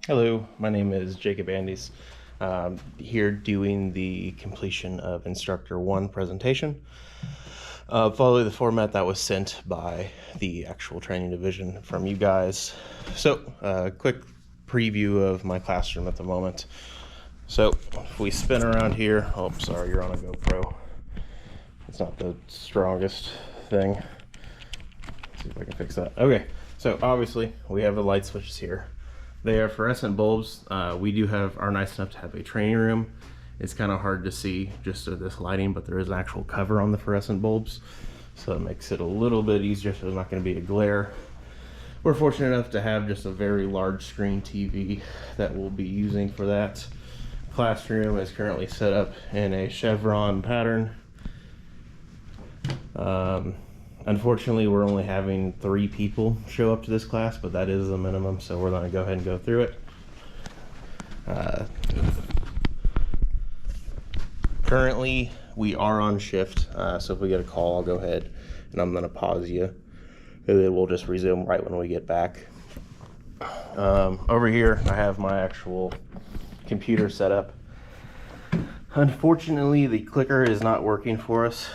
Hello, my name is Jacob Andes. Here doing the completion of Instructor 1 presentation. Follow the format that was sent by the actual training division from you guys. So, quick preview of my classroom at the moment. So, if we spin around here, oh, sorry, you're on a GoPro. It's not the strongest thing. Let's see if I can fix that. Okay, so obviously we have the light switches here. They are fluorescent bulbs. We are nice enough to have a training room. It's kind of hard to see just this lighting, but there is an actual cover on the fluorescent bulbs, so it makes it a little bit easier, so there's not going to be a glare. We're fortunate enough to have just a very large screen TV that we'll be using for that. Classroom is currently set up in a chevron pattern. Unfortunately, we're only having 3 people show up to this class, but that is the minimum, so we're going to go ahead and go through it. Currently, we are on shift, so if we get a call, I'll go ahead and I'm going to pause you, and then we'll just resume right when we get back. Over here, I have my actual computer set up. Unfortunately, the clicker is not working for us.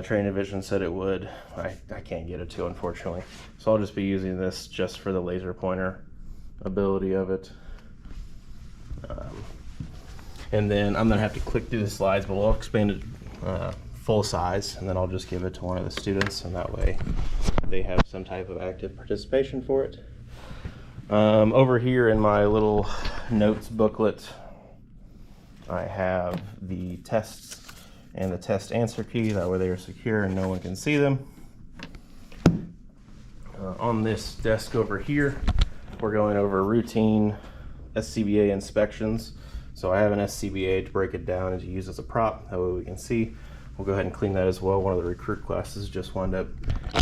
Training division said it would. I can't get it to, unfortunately. So I'll just be using this just for the laser pointer ability of it. And then I'm gonna have to click through the slides, but we'll expand it full size, and then I'll just give it to one of the students, and that way they have some type of active participation for it. Over here in my little notes booklet, I have the tests and the test answer key. That way they are secure and no one can see them. On this desk over here, we're going over routine SCBA inspections. So I have an SCBA to break it down and to use as a prop. That way we can see. We'll go ahead and clean that as well. One of the recruit classes just wound up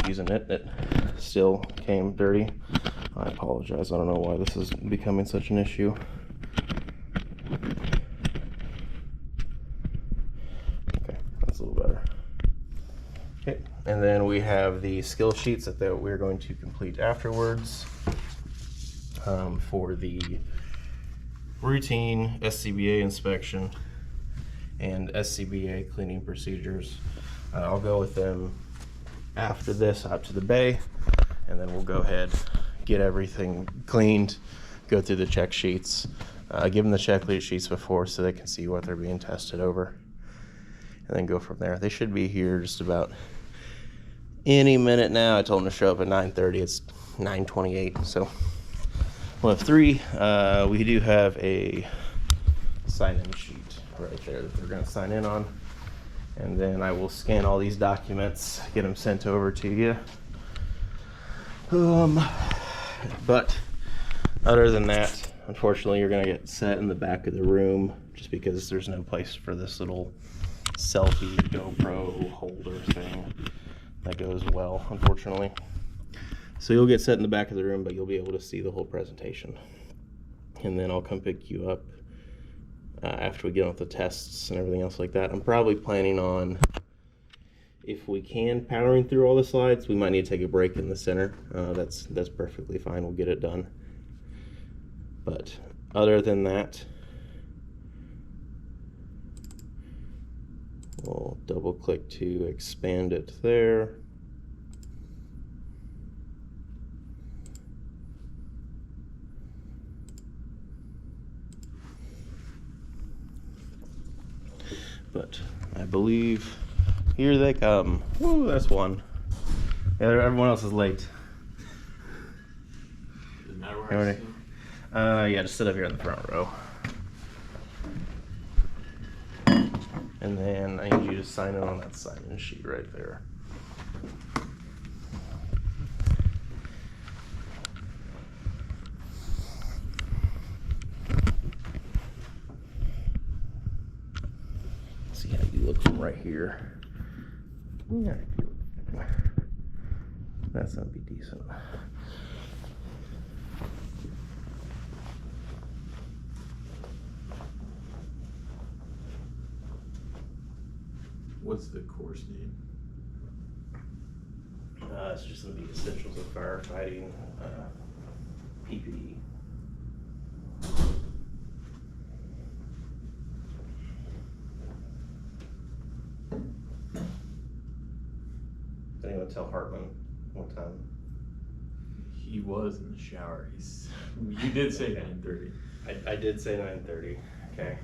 using it. It still came dirty. I apologize. I don't know why this is becoming such an issue. A little better. Okay, and then we have the skill sheets that we're going to complete afterwards for the routine SCBA inspection and SCBA cleaning procedures. I'll go with them after this out to the bay, and then we'll go ahead, get everything cleaned, go through the check sheets, give them the checklist sheets before so they can see what they're being tested over, and then go from there. They should be here just about any minute now. I told them to show up at 9:30. It's 9:28, so we'll have 3. We do have a sign-in sheet right there that they're going to sign in on, and then I will scan all these documents, get them sent over to you. But other than that, unfortunately, you're going to get set in the back of the room just because there's no place for this little selfie GoPro holder thing that goes well, unfortunately. So you'll get set in the back of the room, but you'll be able to see the whole presentation. And then I'll come pick you up after we get on with the tests and everything else like that. I'm probably planning on, if we can, powering through all the slides. We might need to take a break in the center. That's perfectly fine. We'll get it done. But other than that, we'll double click to expand it there. But I believe here they come. Woo, that's one. Yeah, everyone else is late. Doesn't matter where I sit. Yeah, just sit up here in the front row. And then I need you to sign in on that sign-in sheet right there. See how you look from right here. Yeah, that's gonna be decent. What's the course name? It's just the essentials of firefighting, PPE. tell Hartman one time. He was in the shower. You did say 9:30. I did say 9:30. Okay.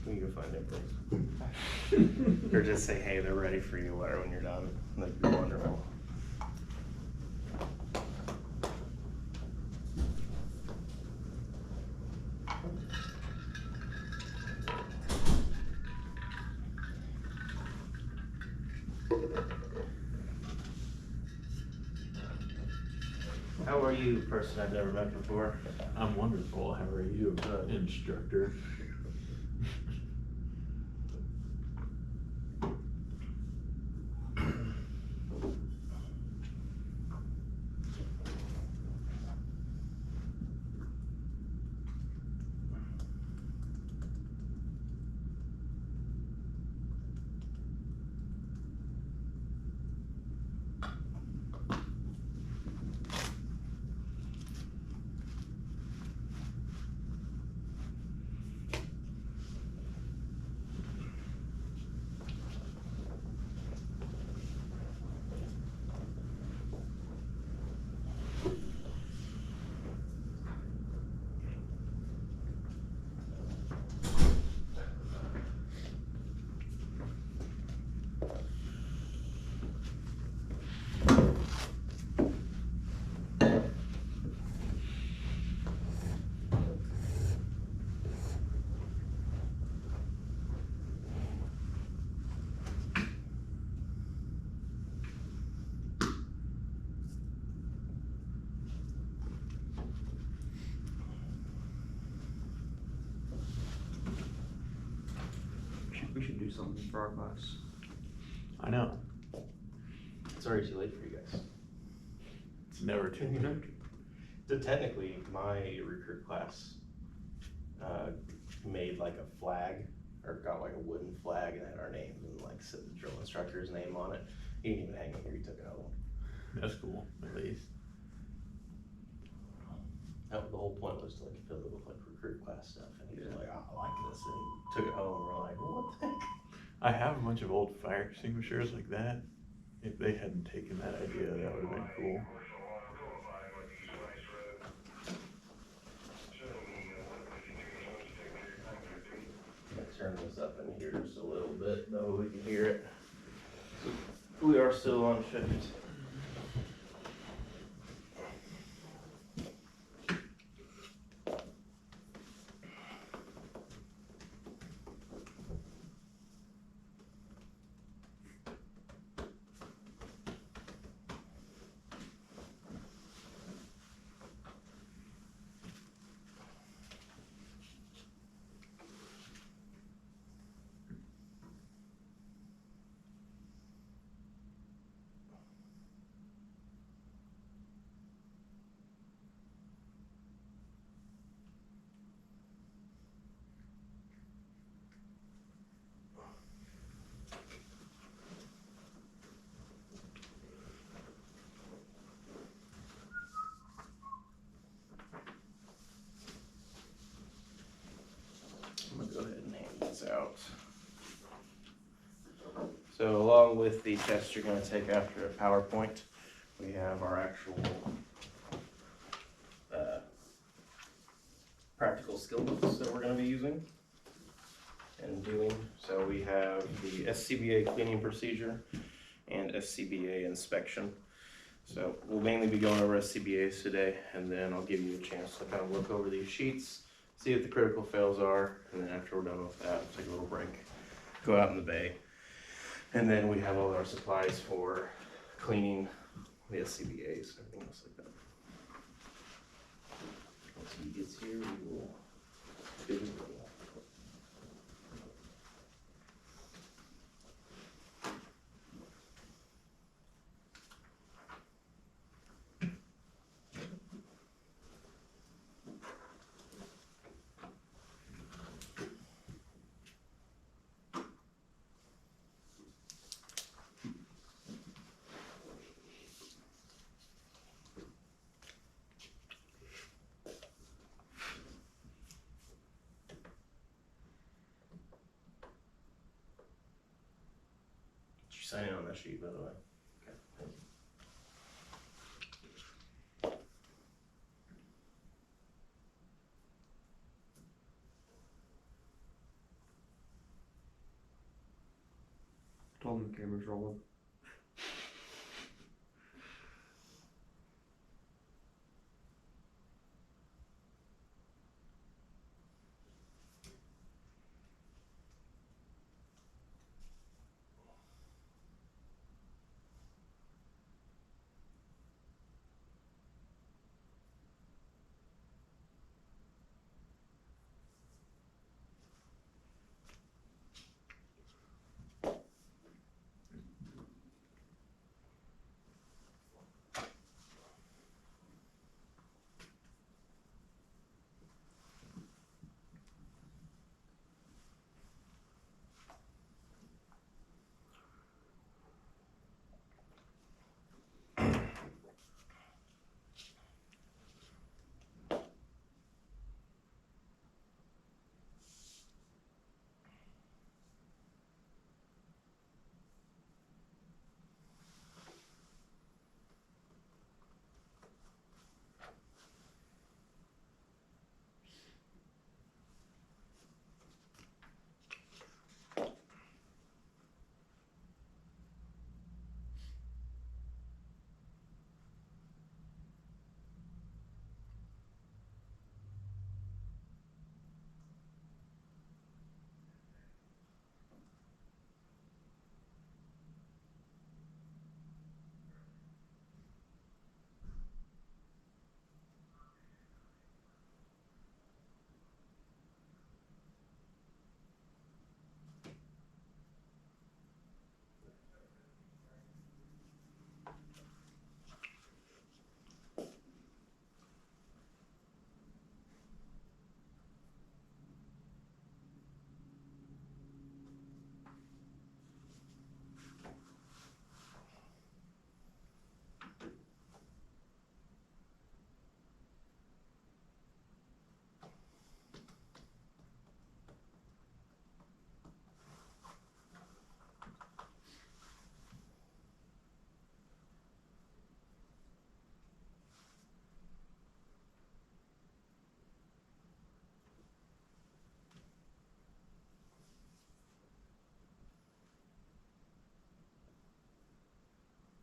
You can find it, please. Or just say, hey, they're ready for you, whatever, when you're done. That'd be wonderful. How are you, person I've never met before? I'm wonderful. How are you, instructor? We should do something for our class. I know. It's already too late for you guys. It's never too late. So technically, my recruit class made like a flag, or got like a wooden flag and had our names and like said the drill instructor's name on it. He didn't even hang it here, he took it home. That's cool, at least. The whole point was to like fill it with like recruit class stuff, and he was like, oh, I like this, and he took it home, and we're like, well, what the heck? I have a bunch of old fire extinguishers like that. If they hadn't taken that idea, that would have been cool. I'm gonna turn this up in here just a little bit, though we can hear it. We are still on shift. I'm gonna go ahead and hand these out. So along with the test you're gonna take after a PowerPoint, we have our actual practical skill books that we're gonna be using and doing. So we have the SCBA cleaning procedure and SCBA inspection. So we'll mainly be going over SCBAs today, and then I'll give you a chance to kind of look over these sheets, see what the critical fails are, and then after we're done with that, we'll take a little break, go out in the bay. And then we have all our supplies for cleaning the SCBAs and everything else like that. Once he gets here, we will Did you sign in on that sheet, by the way? Okay, thank you. Told him the camera's rolling.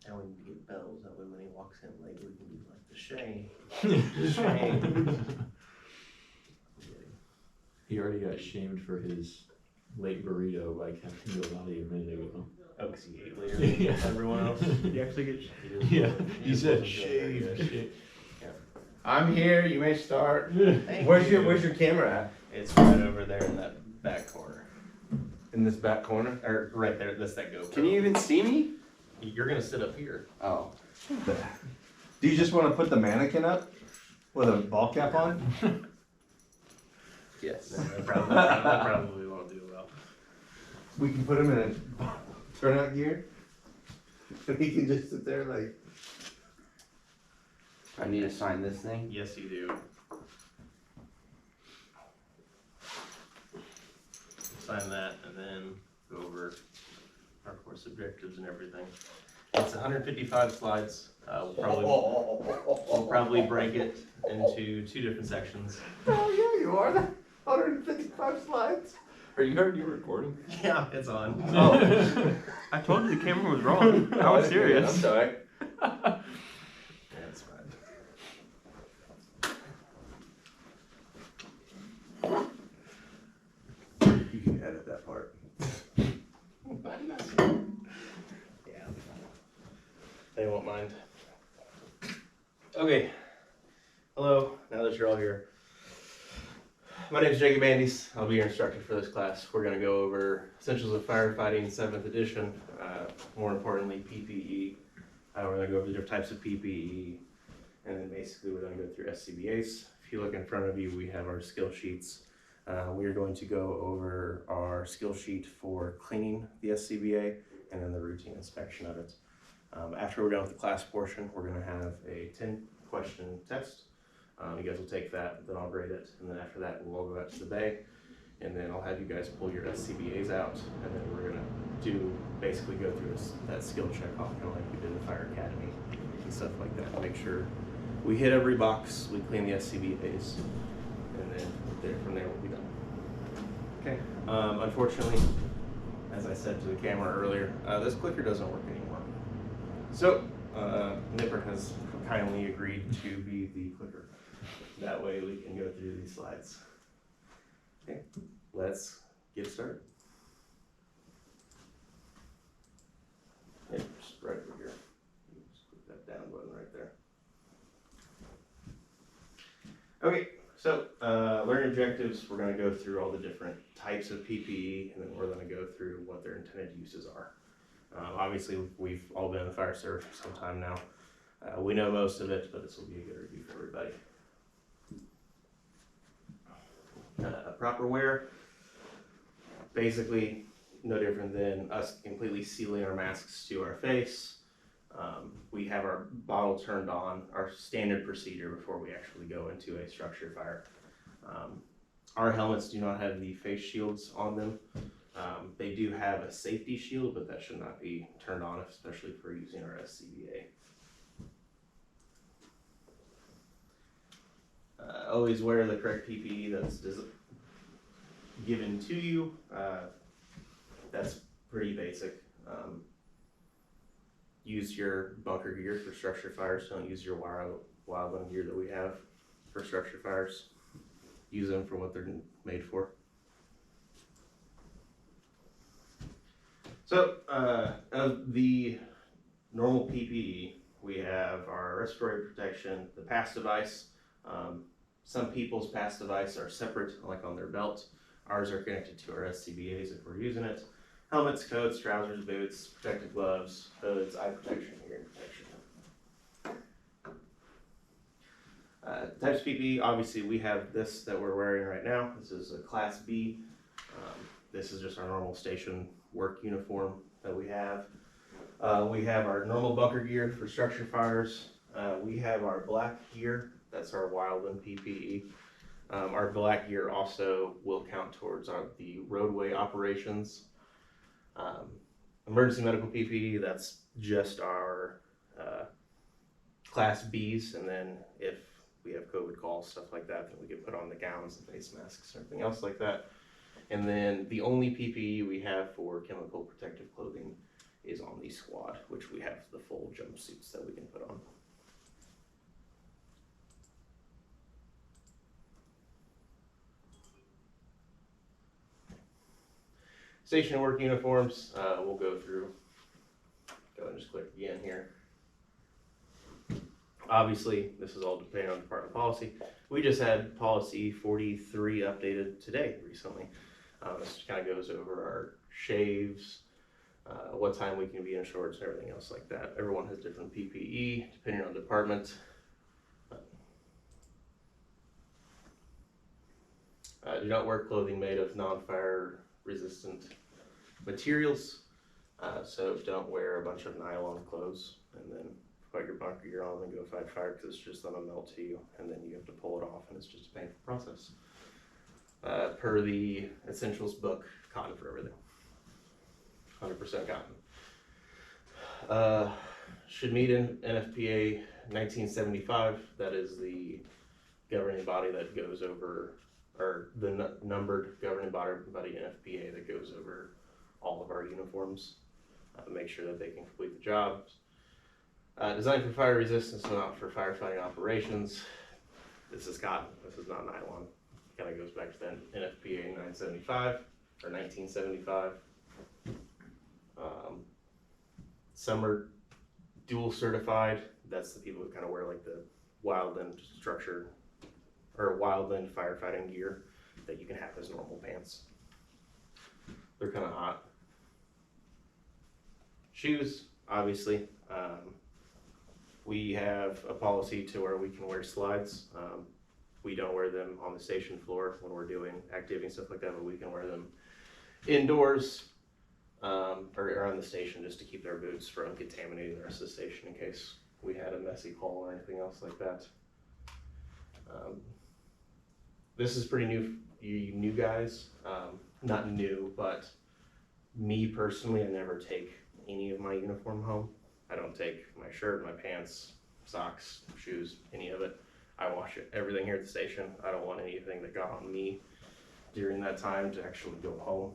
Now we need to get bells, that way when he walks in later, we can be like, the shame. Shame. He already got shamed for his late burrito by Captain Giovanni a minute ago. Oh, 'cause he ate later than Yeah. everyone else. You actually get Yeah, He he said wasn't shame. there, yeah. I'm here, you may start. Thank Where's you. your camera at? It's right over there in that back corner. In this back corner? Or right there, that's that GoPro. Can you even see me? You're gonna sit up here. Oh. Do you just wanna put the mannequin up? With a ball cap on? Yes. No, that probably won't do well. We can put him in a turnout gear? And he can just sit there like. I need to sign this thing? Yes, you do. Sign that and then go over our course objectives and everything. It's 155 slides. We'll probably break it into 2 different sections. Oh yeah, you are. 155 slides. Are you recording? Yeah, it's on. Oh. I told you the camera was rolling. I was I'm serious. sorry. Yeah, it's fine. You can edit that part. Yeah. They won't mind. Okay. Hello, now that you're all here. My name is Jacob Andes. I'll be your instructor for this class. We're going to go over Essentials of Firefighting 7th edition, more importantly PPE. We're going to go over the different types of PPE, and then basically we're going to go through SCBAs. If you look in front of you, we have our skill sheets. We are going to go over our skill sheet for cleaning the SCBA and then the routine inspection of it. After we're done with the class portion, we're going to have a 10-question test. You guys will take that, then I'll grade it, and then after that we'll all go out to the bay, and then I'll have you guys pull your SCBAs out, and then we're gonna basically go through that skill check off, kind of like we did in the fire academy and stuff like that. Make sure we hit every box, we clean the SCBAs, and then from there we'll be done. Okay. Unfortunately, as I said to the camera earlier, this clicker doesn't work anymore. So Nipper has kindly agreed to be the clicker. That way we can go through these slides. Okay, let's get started. Yeah, just right over here. Just click that down button right there. Okay, so learning objectives, we're going to go through all the different types of PPE, and then we're going to go through what their intended uses are. Obviously, we've all been in the fire service for some time now. We know most of it, but this will be a good review for everybody. Proper wear, basically no different than us completely sealing our masks to our face. We have our bottle turned on, our standard procedure before we actually go into a structure fire. Our helmets do not have the face shields on them. They do have a safety shield, but that should not be turned on, especially for using our SCBA. Always wear the correct PPE that's given to you. That's pretty basic. Use your bunker gear for structure fires. Don't use your wildland gear that we have for structure fires. Use them for what they're made for. So, of the normal PPE, we have our respiratory protection, the pass device. Some people's pass device are separate, like on their belt. Ours are connected to our SCBAs if we're using it. Helmets, coats, trousers, boots, protective gloves, hoods, eye protection, hearing protection. Types of PPE, obviously we have this that we're wearing right now. This is a Class B. This is just our normal station work uniform that we have. We have our normal bunker gear for structure fires. We have our black gear. That's our wildland PPE. Our black gear also will count towards the roadway operations. Emergency medical PPE, that's just our Class Bs, and then if we have COVID calls, stuff like that, then we can put on the gowns and face masks and everything else like that. And then the only PPE we have for chemical protective clothing is on the squad, which we have the full jumpsuits that we can put on. Station work uniforms, we'll go through. Go and just click again here. Obviously, this is all depending on department policy. We just had policy 43 updated today, recently. This kind of goes over our shaves, what time we can be in shorts, and everything else like that. Everyone has different PPE depending on department. Do not wear clothing made of non-fire resistant materials. So don't wear a bunch of nylon clothes and then put your bunker gear on and go fight fire, because it's just gonna melt to you, and then you have to pull it off, and it's just a painful process. Per the Essentials book, cotton for everything. 100% cotton. Should meet in NFPA 1975. That is the governing body that goes over, or the numbered governing body NFPA that goes over all of our uniforms. Make sure that they can complete the jobs. Designed for fire resistance, so not for firefighting operations. This is cotton, this is not nylon. Kind of goes back to the NFPA 975 or 1975. Some are dual certified. That's the people who kind of wear like the wildland structure or wildland firefighting gear. that you can have as normal pants. They're kind of hot. Shoes, obviously. We have a policy to where we can wear slides. We don't wear them on the station floor when we're doing activity and stuff like that, but we can wear them indoors or on the station just to keep their boots from contaminating the rest of the station in case we had a messy hall or anything else like that. This is pretty new, you new guys. Not new, but me personally, I never take any of my uniform home. I don't take my shirt, my pants, socks, shoes, any of it. I wash it, everything here at the station. I don't want anything that got on me during that time to actually go home.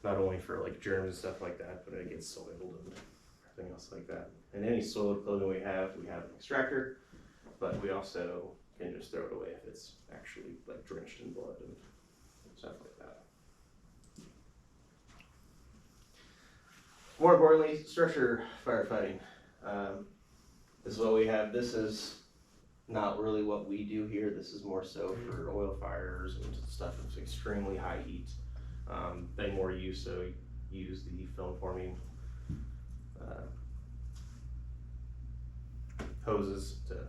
Not only for like germs and stuff like that, but it gets soiled and everything else like that. And any soiled clothing we have an extractor, but we also can just throw it away if it's actually like drenched in blood and stuff like that. More importantly, structure firefighting. This is what we have. This is not really what we do here. This is more so for oil fires and stuff that's extremely high heat. They more use the film forming hoses to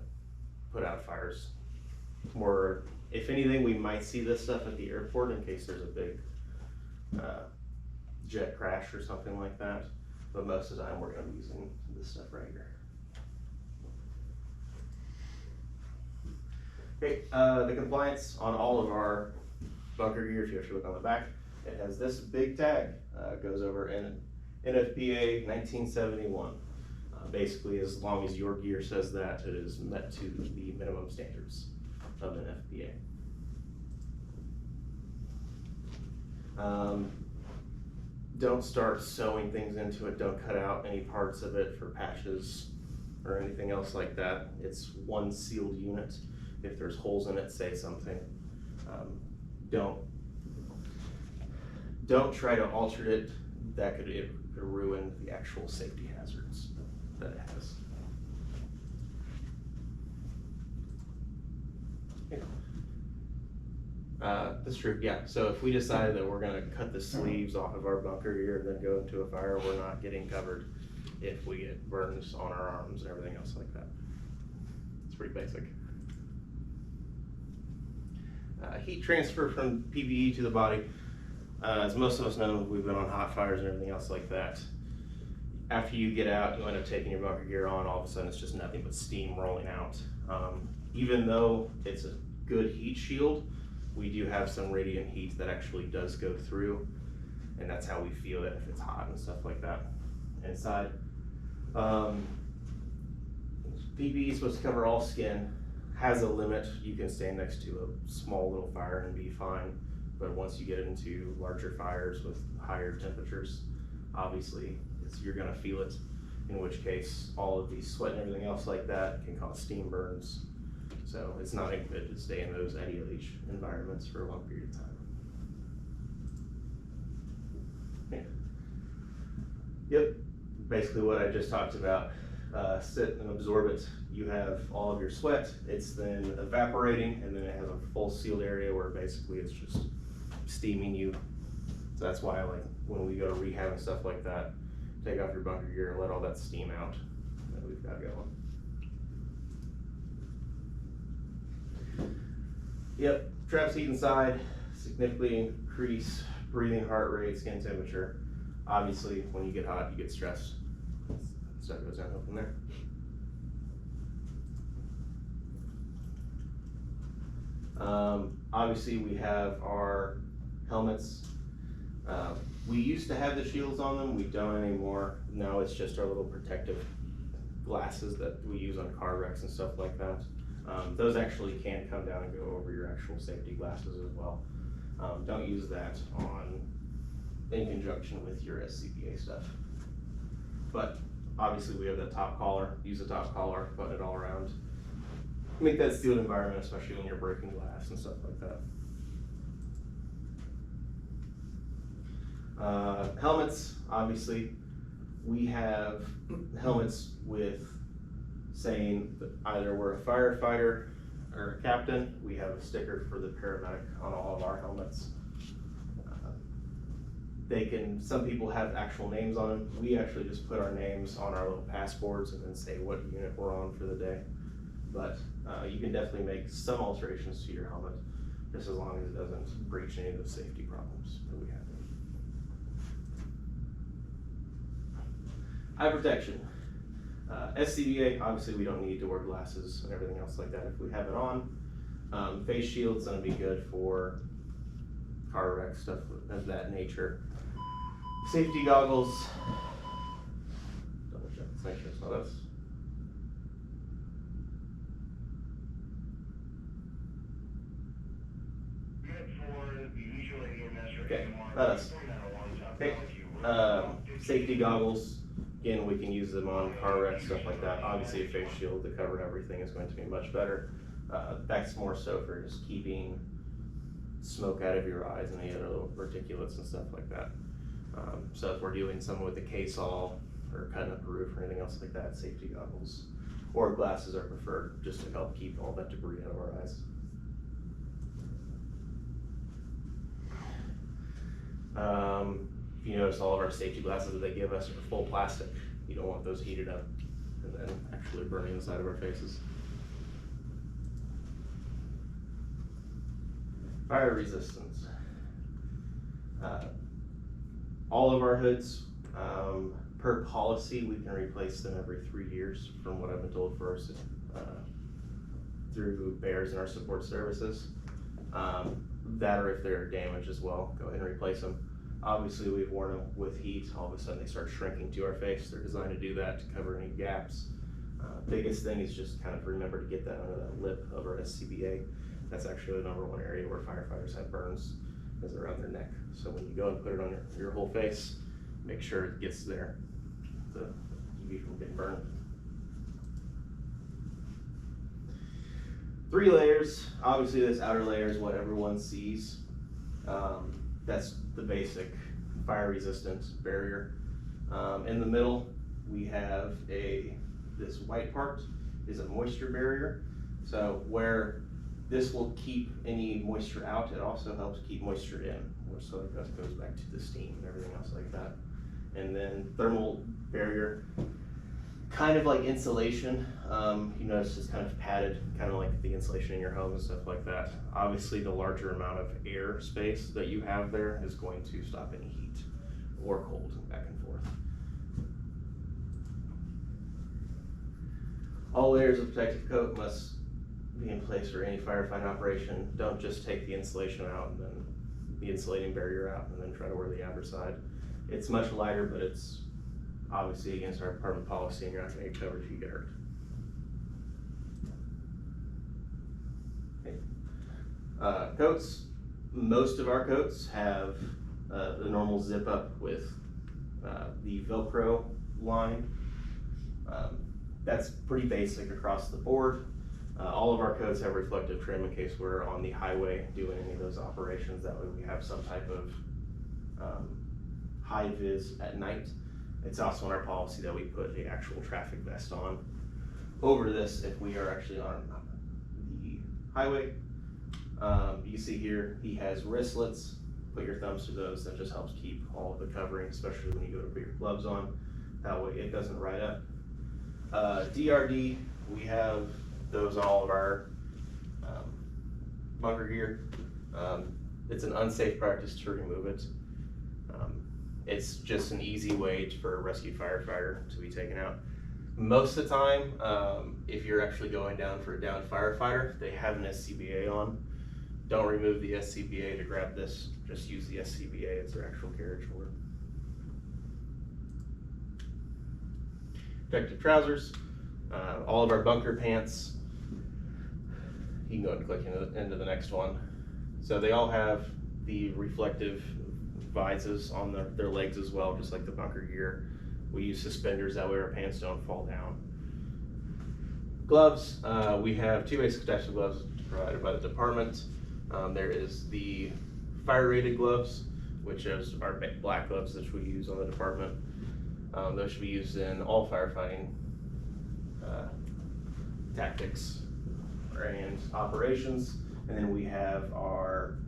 put out fires. More, if anything, we might see this stuff at the airport in case there's a big jet crash or something like that. But most of the time we're going to be using this stuff right here. Okay, the compliance on all of our bunker gear, if you actually look on the back, it has this big tag, goes over in NFPA 1971. Basically, as long as your gear says that, it is met to the minimum standards of NFPA. Don't start sewing things into it. Don't cut out any parts of it for patches or anything else like that. It's one sealed unit. If there's holes in it, say something. Don't try to alter it. That could ruin the actual safety hazards that it has. That's true, yeah. So if we decide that we're gonna cut the sleeves off of our bunker gear and then go into a fire, we're not getting covered if we get burns on our arms and everything else like that. It's pretty basic. Heat transfer from PPE to the body. As most of us know, we've been on hot fires and everything else like that. After you get out, you end up taking your bunker gear on, all of a sudden it's just nothing but steam rolling out. Even though it's a good heat shield, we do have some radiant heat that actually does go through, and that's how we feel it if it's hot and stuff like that inside. PPE is supposed to cover all skin, has a limit. You can stand next to a small little fire and be fine, but once you get into larger fires with higher temperatures, obviously you're gonna feel it, in which case all of these sweat and everything else like that can cause steam burns. So it's not good to stay in those anti-leach environments for a long period of time. Yeah. Yep, basically what I just talked about. Sit and absorb it. You have all of your sweat, it's then evaporating, and then it has a full sealed area where basically it's just steaming you. So that's why, like, when we go to rehab and stuff like that, take off your bunker gear and let all that steam out that we've got going. Yep, traps heat inside, significantly increase breathing heart rate, skin temperature. Obviously, when you get hot, you get stressed. So that goes downhill from there. Obviously, we have our helmets. We used to have the shields on them, we don't anymore. Now it's just our little protective glasses that we use on car wrecks and stuff like that. Those actually can come down and go over your actual safety glasses as well. Don't use that in conjunction with your SCBA stuff. But obviously we have that top collar, use the top collar, button it all around. Make that sealed environment, especially when you're breaking glass and stuff like that. Helmets, obviously, we have helmets with saying that either we're a firefighter or captain, we have a sticker for the paramedic on all of our helmets. Some people have actual names on them. We actually just put our names on our little passports and then say what unit we're on for the day. But you can definitely make some alterations to your helmet, just as long as it doesn't breach any of those safety problems that we have. Eye protection. SCBA, obviously we don't need to wear glasses and everything else like that if we have it on. Face shield's gonna be good for car wreck, stuff of that nature. Safety goggles. Double check, let's make sure it's not us. Okay, not us. Okay, safety goggles. Again, we can use them on car wrecks, stuff like that. Obviously, a face shield to cover everything is going to be much better. That's more so for just keeping smoke out of your eyes and any other little particulates and stuff like that. So if we're doing something with a case all or cutting up a roof or anything else like that, safety goggles or glasses are preferred just to help keep all that debris out of our eyes. If you notice, all of our safety glasses that they give us are full plastic. You don't want those heated up and then actually burning the side of our faces. Fire resistance. All of our hoods, per policy, we can replace them every 3 years from what I've been told for through bears and our support services. That or if they're damaged as well, go ahead and replace them. Obviously, we've worn them with heat. All of a sudden, they start shrinking to our face. They're designed to do that to cover any gaps. Biggest thing is just kind of remember to get that under that lip of our SCBA. That's actually the _1 area where firefighters have burns, is around their neck. So when you go and put it on your whole face, make sure it gets there to keep you from getting burned. 3 layers. Obviously, this outer layer is what everyone sees. That's the basic fire resistant barrier. In the middle, we have this white part is a moisture barrier. So where this will keep any moisture out, it also helps keep moisture in, so it goes back to the steam and everything else like that. And then thermal barrier, kind of like insulation. You notice it's kind of padded, kind of like the insulation in your home and stuff like that. Obviously, the larger amount of air space that you have there is going to stop any heat or cold back and forth. All layers of protective coat must be in place for any firefighting operation. Don't just take the insulation out and then the insulating barrier out and then try to wear the outer side. It's much lighter, but it's obviously against our department policy, and you're not going to get covered if you get hurt. Okay. Coats. Most of our coats have the normal zip up with the Velcro line. That's pretty basic across the board. All of our coats have reflective trim in case we're on the highway doing any of those operations. That way we have some type of high vis at night. It's also in our policy that we put the actual traffic vest on over this if we are actually on the highway. You see here, he has wristlets. Put your thumbs through those. That just helps keep all of the covering, especially when you go to put your gloves on. That way it doesn't ride up. DRD, we have those on all of our bunker gear. It's an unsafe practice to remove it. It's just an easy way for a rescue firefighter to be taken out. Most of the time, if you're actually going down for a downed firefighter, they have an SCBA on. Don't remove the SCBA to grab this. Just use the SCBA as their actual carriage order. Protective trousers. All of our bunker pants. You can go ahead and click into the next one. So they all have the reflective visors on their legs as well, just like the bunker gear. We use suspenders, that way our pants don't fall down. Gloves, we have 2 basic types of gloves provided by the department. There is the fire rated gloves, which is our black gloves that we use on the department. Those should be used in all firefighting tactics and operations. And then we have our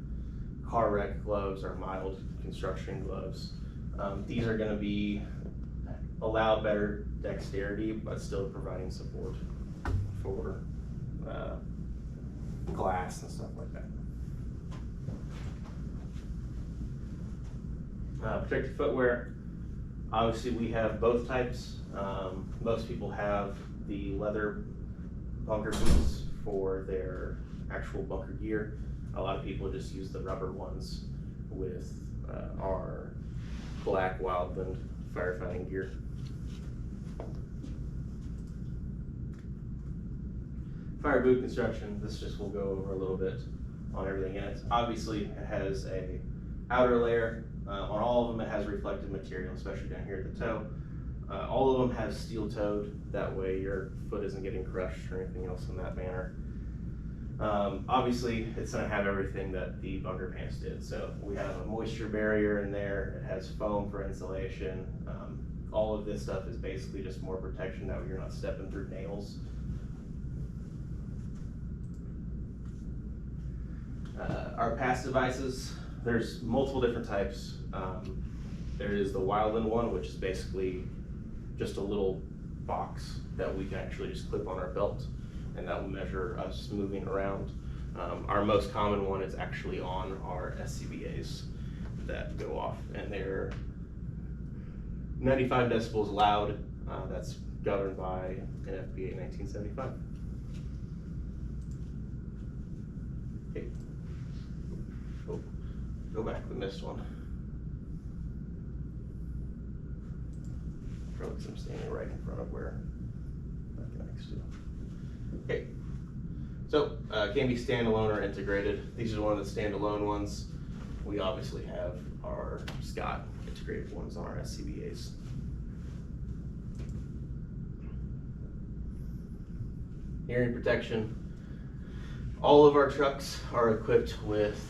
car wreck gloves, our mild construction gloves. These are gonna be allow better dexterity, but still providing support for glass and stuff like that. Protective footwear, obviously we have both types. Most people have the leather bunker boots for their actual bunker gear. A lot of people just use the rubber ones with our black wildland firefighting gear. Fire boot construction, this just will go over a little bit on everything in it. Obviously it has a outer layer. On all of them it has reflective material, especially down here at the toe. All of them have steel toed, that way your foot isn't getting crushed or anything else in that manner. Obviously it's gonna have everything that the bunker pants did. So we have a moisture barrier in there, it has foam for insulation. All of this stuff is basically just more protection, that way you're not stepping through nails. Our pass devices, there's multiple different types. There is the Wildland one, which is basically just a little box that we can actually just clip on our belt, and that will measure us moving around. Our most common one is actually on our SCBAs that go off, and they're 95 decibels loud. That's governed by NFPA 1975. Okay. Oh, go back, we missed one. Probably because I'm standing right in front of where that connects to. Okay, so can be standalone or integrated. These are one of the standalone ones. We obviously have our Scott integrated ones on our SCBAs. Hearing protection. All of our trucks are equipped with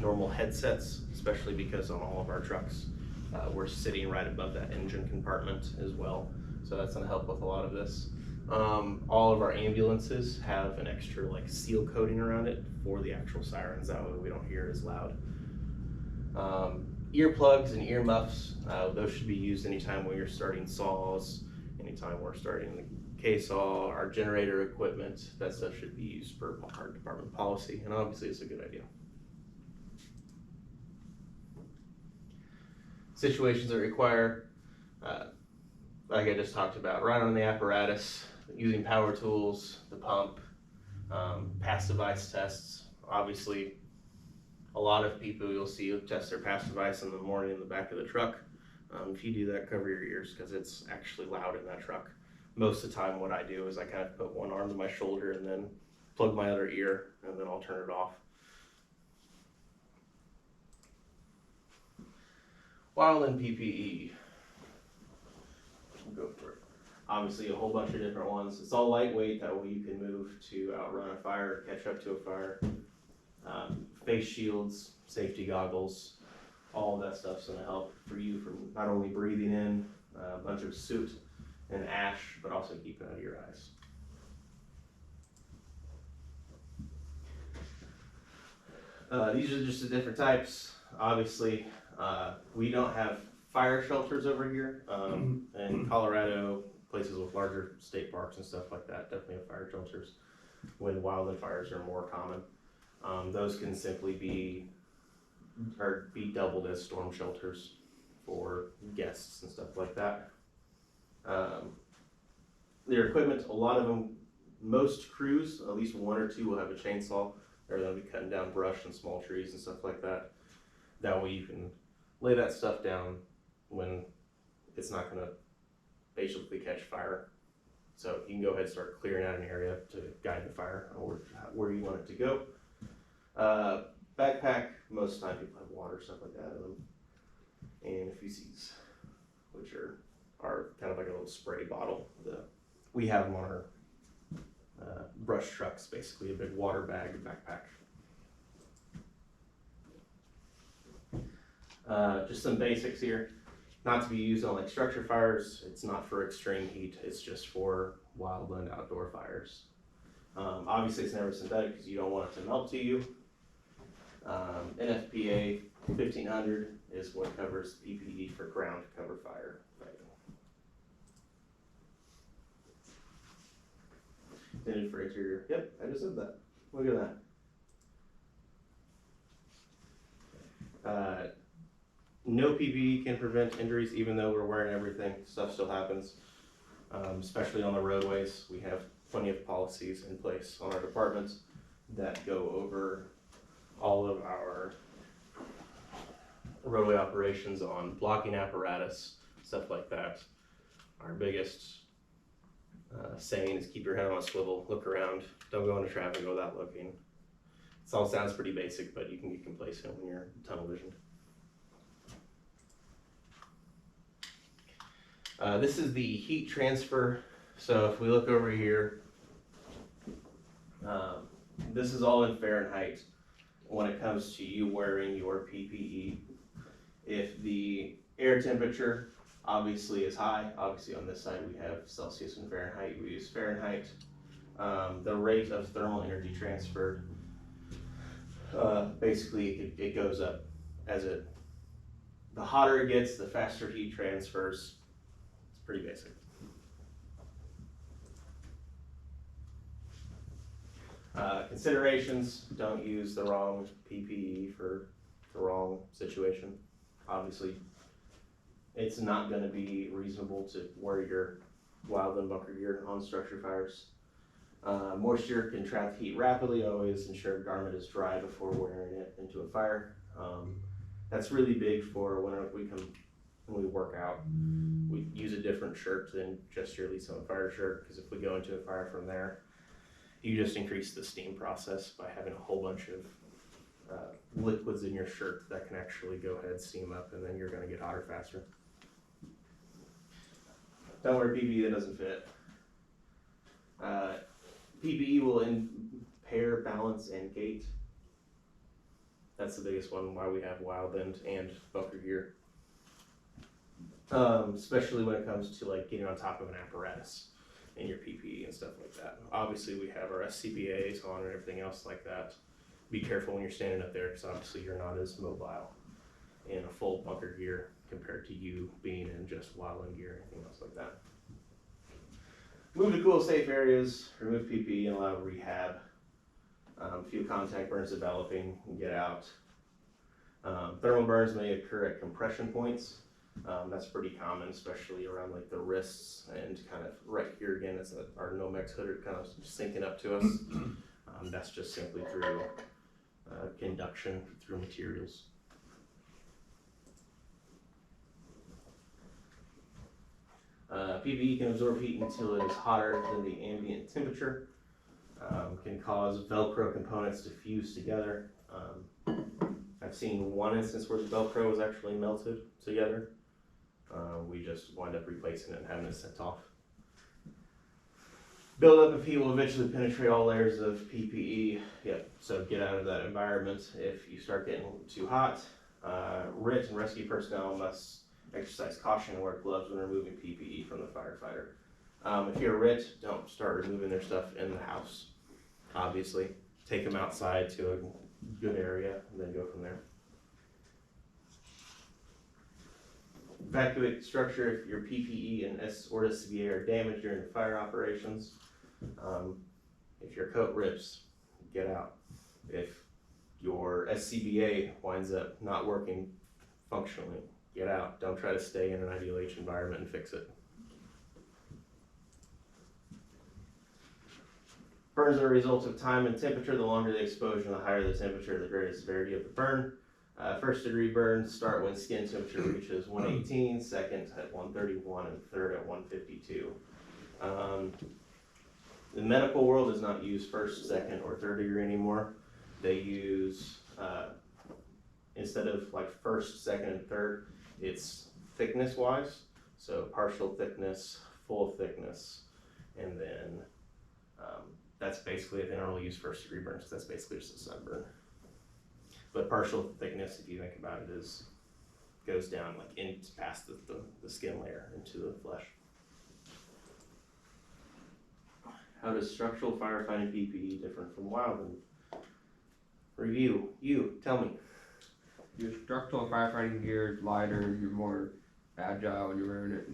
normal headsets, especially because on all of our trucks we're sitting right above that engine compartment as well. So that's gonna help with a lot of this. All of our ambulances have an extra like seal coating around it for the actual sirens, that way we don't hear it as loud. Earplugs and ear muffs, those should be used anytime when you're starting saws, anytime we're starting the K-saw, our generator equipment, that stuff should be used per our department policy, and obviously it's a good idea. Situations that require, like I just talked about, right on the apparatus, using power tools, the pump, pass device tests. Obviously, a lot of people you'll see test their pass device in the morning in the back of the truck. If you do that, cover your ears because it's actually loud in that truck. Most of the time what I do is I kind of put one arm to my shoulder and then plug my other ear, and then I'll turn it off. While in PPE, we'll go for it. Obviously a whole bunch of different ones. It's all lightweight, that way you can move to outrun a fire, catch up to a fire. Face shields, safety goggles, all of that stuff's gonna help for you from not only breathing in a bunch of soot and ash, but also keeping it out of your eyes. These are just the different types. Obviously, we don't have fire shelters over here. In Colorado, places with larger state parks and stuff like that definitely have fire shelters when wildland fires are more common. Those can simply be doubled as storm shelters for guests and stuff like that. Their equipment, a lot of them, most crews, at least one or two will have a chainsaw. They're going to be cutting down brush and small trees and stuff like that. That way you can lay that stuff down when it's not going to basically catch fire. So you can go ahead and start clearing out an area to guide the fire or where you want it to go. Backpack, most of the time people have water, stuff like that in them. And feces, which are kind of like a little spray bottle. We have them on our brush trucks, basically a big water bag backpack. Just some basics here. Not to be used on like structure fires. It's not for extreme heat. It's just for wildland outdoor fires. Obviously, it's never synthetic because you don't want it to melt to you. NFPA 1500 is what covers PPE for ground cover fire fighting. Intended for interior. Yep, I just said that. Look at that. No PPE can prevent injuries, even though we're wearing everything. Stuff still happens, especially on the roadways. We have plenty of policies in place on our departments that go over all of our roadway operations on blocking apparatus, stuff like that. Our biggest saying is keep your head on a swivel, look around, don't go into traffic without looking. This all sounds pretty basic, but you can get complacent when you're tunnel visioned. This is the heat transfer. So if we look over here, this is all in Fahrenheit when it comes to you wearing your PPE. If the air temperature obviously is high, obviously on this side we have Celsius and Fahrenheit, we use Fahrenheit. The rate of thermal energy transferred, basically it goes up as the hotter it gets, the faster heat transfers. It's pretty basic. Considerations: don't use the wrong PPE for the wrong situation. Obviously, it's not going to be reasonable to wear your wild and bunker gear on structure fires. Moisture can trap heat rapidly. Always ensure a garment is dry before wearing it into a fire. That's really big for when we work out. We use a different shirt than just your Lease on Fire shirt, because if we go into a fire from there, you just increase the steam process by having a whole bunch of liquids in your shirt that can actually go ahead, steam up, and then you're going to get hotter faster. Don't wear PPE that doesn't fit. PPE will impair balance and gait. That's the biggest one, why we have wild end and bunker gear. Especially when it comes to like getting on top of an apparatus in your PPE and stuff like that. Obviously we have our SCBAs on and everything else like that. Be careful when you're standing up there, because obviously you're not as mobile in a full bunker gear compared to you being in just wildland gear or anything else like that. Move to cool, safe areas, remove PPE and allow rehab. Feel contact burns developing, and get out. Thermal burns may occur at compression points. That's pretty common, especially around like the wrists and kind of right here again, it's our Nomex hood are kind of sinking up to us. That's just simply through conduction through materials. PPE can absorb heat until it is hotter than the ambient temperature. Can cause Velcro components to fuse together. I've seen one instance where the Velcro was actually melted together. We just wind up replacing it and having it sent off. Buildup of heat will eventually penetrate all layers of PPE. Yep, so get out of that environment if you start getting too hot. RIT and rescue personnel must exercise caution and wear gloves when removing PPE from the firefighter. If you're a RIT, don't start removing their stuff in the house. Obviously, take them outside to a good area and then go from there. Evacuate the structure if your PPE and or SCBA are damaged during fire operations. If your coat rips, get out. If your SCBA winds up not working functionally, get out. Don't try to stay in an ideal H environment and fix it. Burns are a result of time and temperature. The longer the exposure, the higher the temperature, the greater the severity of the burn. First degree burns start when skin temperature reaches 118, second at 131, and third at 152. The medical world does not use first, second, or third degree anymore. They use, instead of like first, second, and third, it's thickness wise. So partial thickness, full thickness, and then that's basically, they don't really use first degree burns, that's basically just a sunburn. But partial thickness, if you think about it, goes down like past the skin layer into the flesh. How does structural firefighting PPE different from wildland? Review. You, tell me. Your structural firefighting gear is lighter, you're more agile when you're wearing it.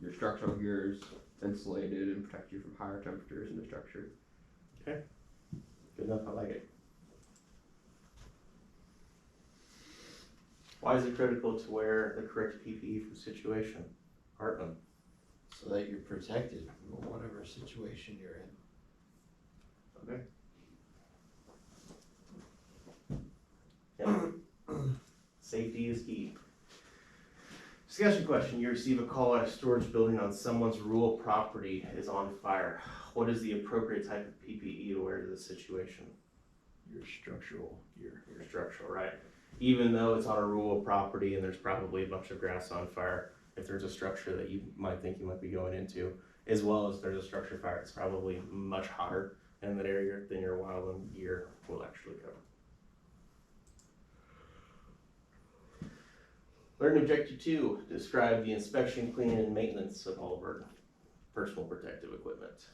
Your structural gear is insulated and protect you from higher temperatures in the structure. Good enough, I like it. Why is it critical to wear the correct PPE for the situation? Hartman. So that you're protected from whatever situation you're in. Okay. Yeah. Safety is key. Discussion question. You receive a call at a storage building on someone's rural property is on fire. What is the appropriate type of PPE to wear to this situation? Your structural gear. Your structural, right? Even though it's on a rural property and there's probably a bunch of grass on fire, if there's a structure that you might think you might be going into, as well as there's a structure fire, it's probably much hotter in that area than your wildland gear will actually cover. Learning objective 2, describe the inspection, cleaning, and maintenance of all of our personal protective equipment.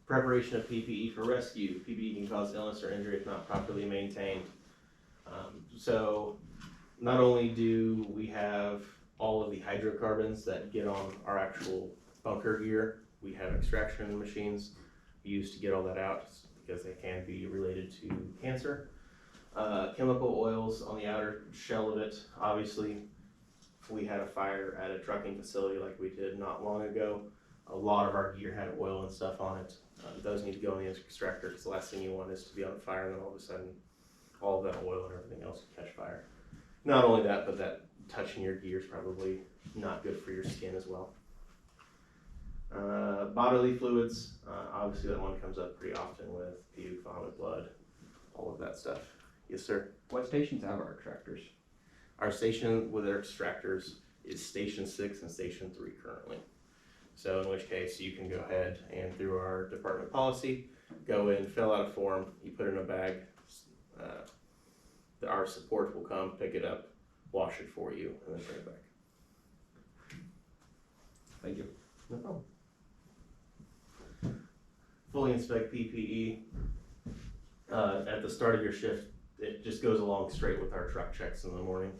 Preparation of PPE for rescue. PPE can cause illness or injury if not properly maintained. So not only do we have all of the hydrocarbons that get on our actual bunker gear, we have extraction machines used to get all that out because they can be related to cancer. Chemical oils on the outer shell of it. Obviously, if we had a fire at a trucking facility like we did not long ago, a lot of our gear had oil and stuff on it. Those need to go in the extractor because the last thing you want is to be on fire and then all of a sudden all of that oil and everything else will catch fire. Not only that, but that touching your gear is probably not good for your skin as well. Bodily fluids, obviously that one comes up pretty often with puke, vomit, blood, all of that stuff. Yes, sir. What stations have our extractors? Our station with our extractors is station 6 and station 3 currently. So in which case you can go ahead and through our department policy, go in, fill out a form, you put it in a bag, our support will come, pick it up, wash it for you, and then bring it back. Thank you. No problem. Fully inspect PPE. At the start of your shift, it just goes along straight with our truck checks in the morning.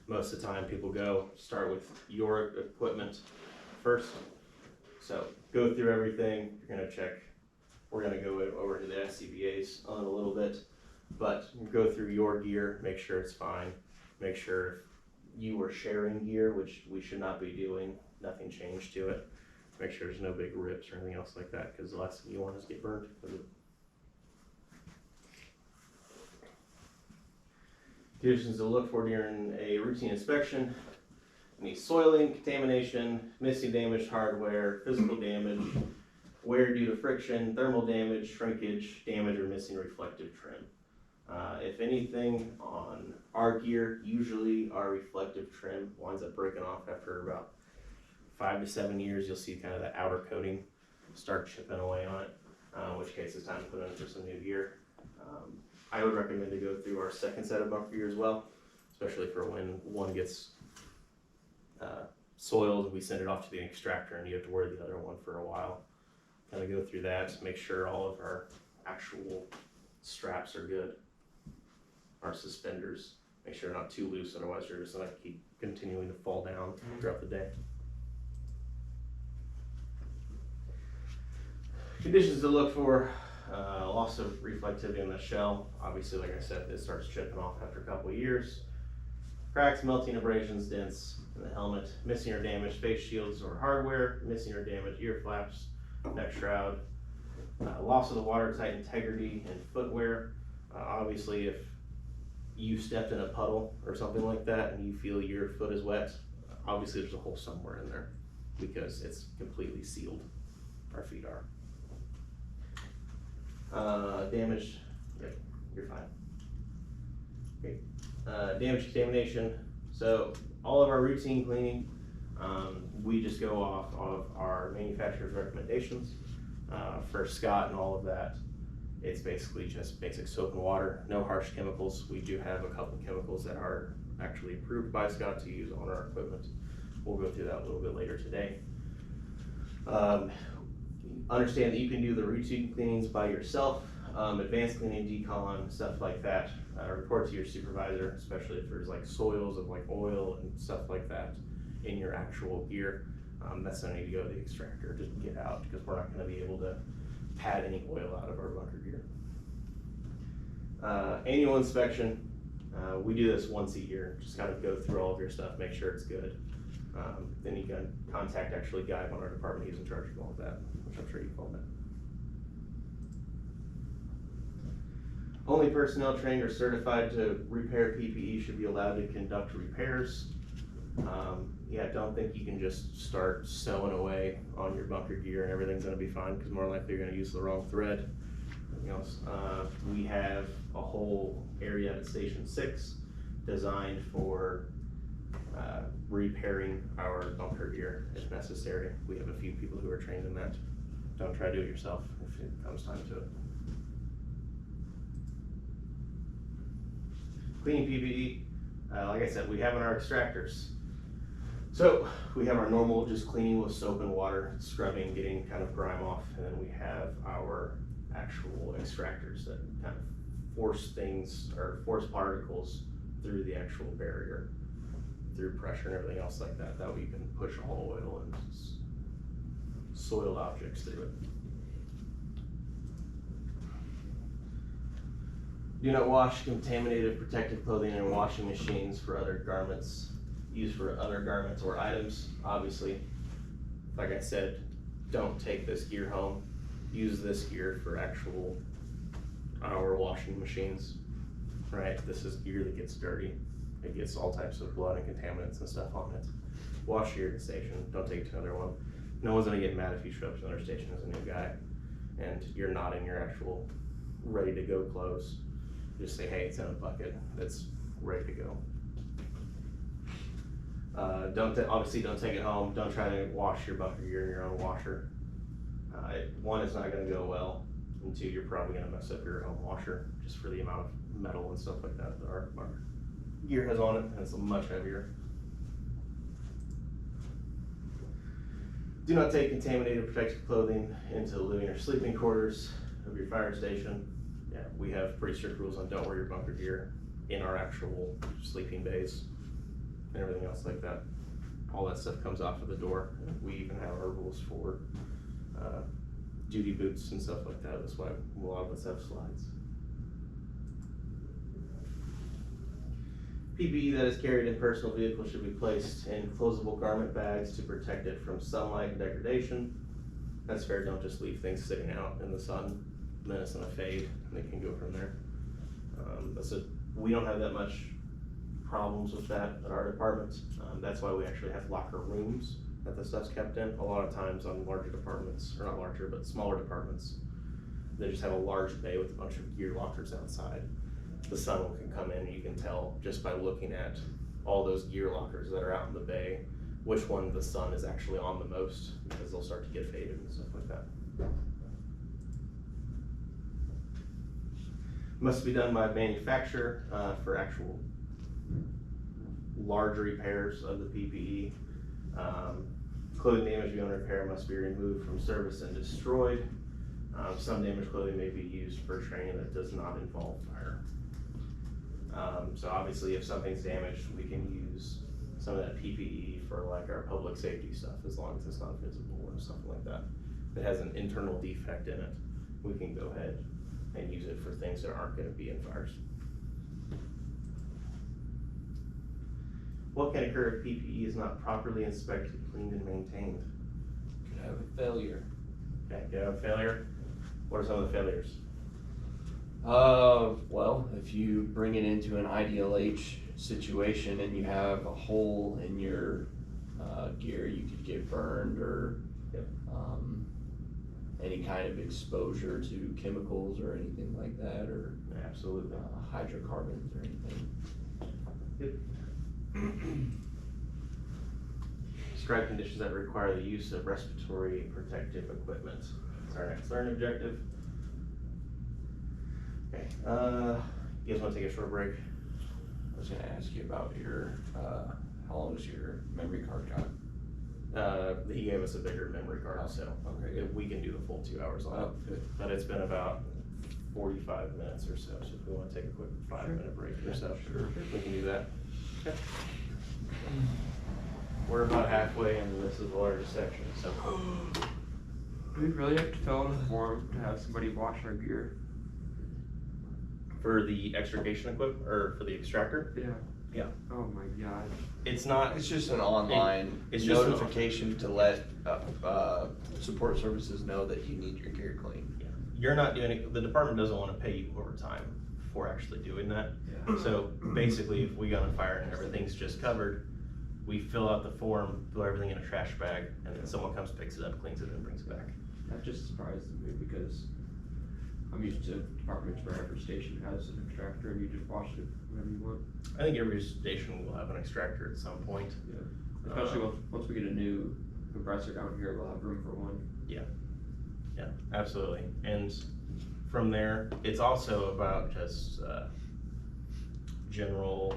Most of the time people start with your equipment first. So go through everything, you're gonna check. We're gonna go over to the SCBA's in a little bit, but go through your gear, make sure it's fine. Make sure if you were sharing gear, which we should not be doing, nothing changed to it. Make sure there's no big rips or anything else like that, because the last thing you want is get burned. Conditions to look for during a routine inspection: any soiling, contamination, missing damaged hardware, physical damage, wear due to friction, thermal damage, shrinkage, damage, or missing reflective trim. If anything on our gear, usually our reflective trim winds up breaking off after about 5 to 7 years. You'll see kind of that outer coating start chipping away on it, in which case it's time to put in for some new gear. I would recommend to go through our second set of bunker gear as well, especially for when one gets soiled, we send it off to the extractor and you have to wear the other one for a while. Kind of go through that, make sure all of our actual straps are good. Our suspenders, make sure they're not too loose, otherwise you're just gonna keep continuing to fall down throughout the day. Conditions to look for: loss of reflectivity in the shell. Obviously, like I said, it starts chipping off after a couple of years. Cracks, melting, abrasions, dents in the helmet. Missing or damaged face shields or hardware. Missing or damaged ear flaps, neck shroud. Loss of the watertight integrity in footwear. Obviously, if you stepped in a puddle or something like that and you feel your foot is wet, obviously there's a hole somewhere in there because it's completely sealed. Our feet are. Damage, yep, you're fine. Okay. Damage, contamination. So all of our routine cleaning, we just go off of our manufacturer's recommendations. For Scott and all of that, it's basically just basic soap and water, no harsh chemicals. We do have a couple chemicals that are actually approved by Scott to use on our equipment. we'll go through that a little bit later today. Understand that you can do the routine cleanings by yourself, advanced cleaning, decon, stuff like that. Report to your supervisor, especially if there's like soils of like oil and stuff like that in your actual gear. That's when I need to go to the extractor to get out, because we're not gonna be able to pad any oil out of our bunker gear. Annual inspection, we do this once a year, just kind of go through all of your stuff, make sure it's good. Then you can contact actually Guy on our department, he's in charge of all of that, which I'm sure you called that. Only personnel trained or certified to repair PPE should be allowed to conduct repairs. Yeah, don't think you can just start sewing away on your bunker gear and everything's gonna be fine, because more likely you're gonna use the wrong thread. Anything else? We have a whole area at Station 6 designed for repairing our bunker gear if necessary. We have a few people who are trained in that. Don't try to do it yourself if it comes time to it. Cleaning PPE, like I said, we have in our extractors. So we have our normal just cleaning with soap and water, scrubbing, getting kind of grime off, and then we have our actual extractors that kind of force things or force particles through the actual barrier, through pressure and everything else like that. That way you can push all oil and soiled objects through it. Do not wash contaminated protective clothing in washing machines for other garments, used for other garments or items. Obviously, like I said, don't take this gear home. Use this gear for actual our washing machines, right? This is gear that gets dirty. It gets all types of blood and contaminants and stuff on it. Wash your gear at the station, don't take it to another one. No one's gonna get mad if you show up to another station as a new guy and you're not in your actual ready to go clothes. Just say, hey, it's in a bucket that's ready to go. Obviously don't take it home. Don't try to wash your bunker gear in your own washer. One, it's not gonna go well, and two, you're probably gonna mess up your home washer just for the amount of metal and stuff like that that our gear has on it, and it's much heavier. Do not take contaminated protective clothing into the living or sleeping quarters of your fire station. Yeah, we have pretty strict rules on don't wear your bunker gear in our actual sleeping bays and everything else like that. All that stuff comes off of the door. We even have our rules for duty boots and stuff like that. That's why a lot of us have slides. PPE that is carried in personal vehicles should be placed in closable garment bags to protect it from sunlight and degradation. That's fair, don't just leave things sitting out in the sun, then it's gonna fade, and they can go from there. We don't have that much problems with that at our department. That's why we actually have locker rooms that the stuff's kept in. A lot of times on larger departments, or not larger, but smaller departments, they just have a large bay with a bunch of gear lockers outside. The sun can come in and you can tell just by looking at all those gear lockers that are out in the bay, which one the sun is actually on the most, because they'll start to get faded and stuff like that. Must be done by manufacturer for actual large repairs of the PPE. Clothing damaged beyond repair must be removed from service and destroyed. Some damaged clothing may be used for training that does not involve fire. So obviously if something's damaged, we can use some of that PPE for like our public safety stuff, as long as it's not visible or something like that. If it has an internal defect in it, we can go ahead and use it for things that aren't gonna be in fires. What can occur if PPE is not properly inspected, cleaned, and maintained? Could have a failure. Okay, you have a failure? What are some of the failures? Well, if you bring it into an IDLH situation and you have a hole in your gear, you could get burned or any kind of exposure to chemicals or anything like that, or Absolutely. hydrocarbons or anything. Yep. Describe conditions that require the use of respiratory protective equipment. That's our next learning objective. Okay, you guys wanna take a short break? I was gonna ask you about your How long is your memory card got? He gave us a bigger memory card, so Okay. we can do the full 2 hours on it. Oh, good. But it's been about 45 minutes or so, so if we wanna take a quick 5-minute break or so, Sure. we can do that. Okay. We're about halfway and this is the largest section, so. Do we really have to fill out a form to have somebody wash our gear? For the extrication equipment, or for the extractor, Yeah. Yeah. Oh my god. it's not, It's just an online It's just an- notification to let, support services know that you need your gear cleaned. you're not doing it, the department doesn't wanna pay you overtime for actually doing that. Yeah. So basically, if we got on fire and everything's just covered, we fill out the form, throw everything in a trash bag, and then someone comes, picks it up, cleans it, and brings it back. That just surprises me because I'm used to departments where every station has an extractor and you just wash it whenever you want. I think every station will have an extractor at some point. Especially once we get a new compressor down here, we'll have room for one. Yeah, absolutely. And from there, it's also about just, general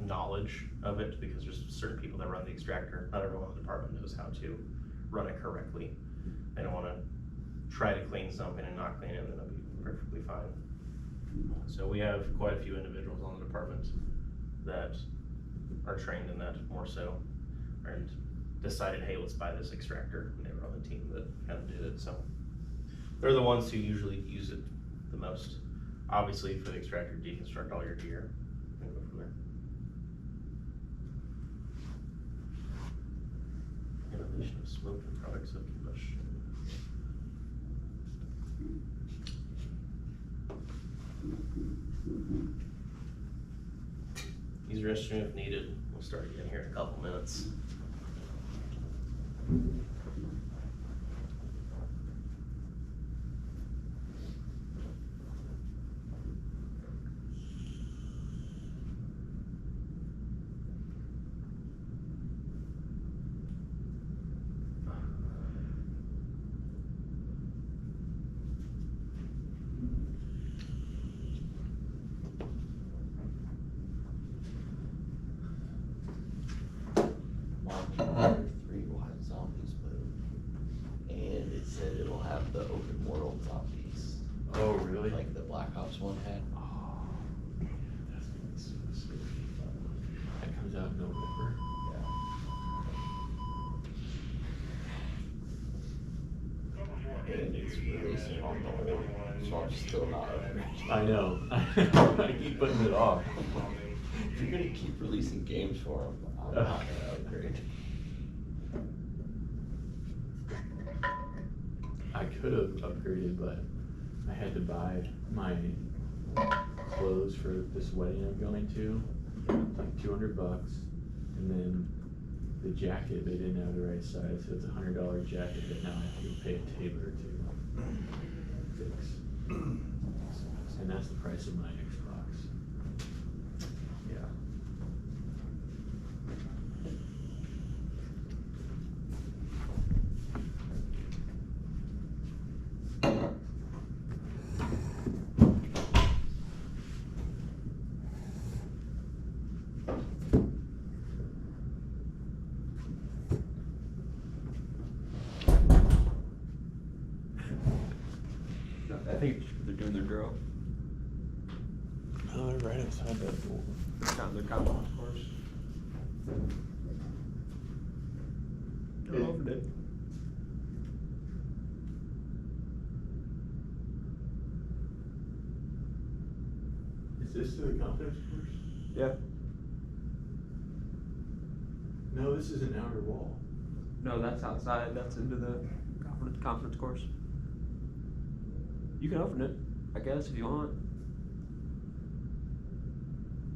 knowledge of it, because there's certain people that run the extractor. Not everyone in the department knows how to run it correctly. They don't wanna try to clean something and not clean it, and then it'll be perfectly fine. So we have quite a few individuals on the department that are trained in that more so, and decided, hey, let's buy this extractor, and they were on the team that kind of did it, so. They're the ones who usually use it the most. Obviously, for the extractor, deconstruct all your gear and go from there. Inhalation of smoke and products of combustion. Use the restroom if needed. We'll start again here in a couple minutes. Modern 3 will have zombies mode. And it said it'll have the open world zombies, Oh, really? like the Black Ops 1 had. Oh, that's gonna be so spooky. That comes out in November. And it's releasing on the old, so I'm still not upgrading. I know. I keep putting it off. If you're gonna keep releasing games for them, I'm not gonna upgrade. I could have upgraded, but I had to buy my clothes for this wedding I'm going to. It's like $200, and then the jacket, they didn't have the right size, so it's $100 jacket that now I have to go pay a tailor to fix. And that's the price of my Xbox. Yeah. I think it's just they're doing their drill. Oh, they're right outside that door. Their confidence course. Yeah. Opened it. Is this to the confidence course? Yeah. No, this is an outer wall. No, that's outside. That's into the confidence course. You can open it, I guess, if you want.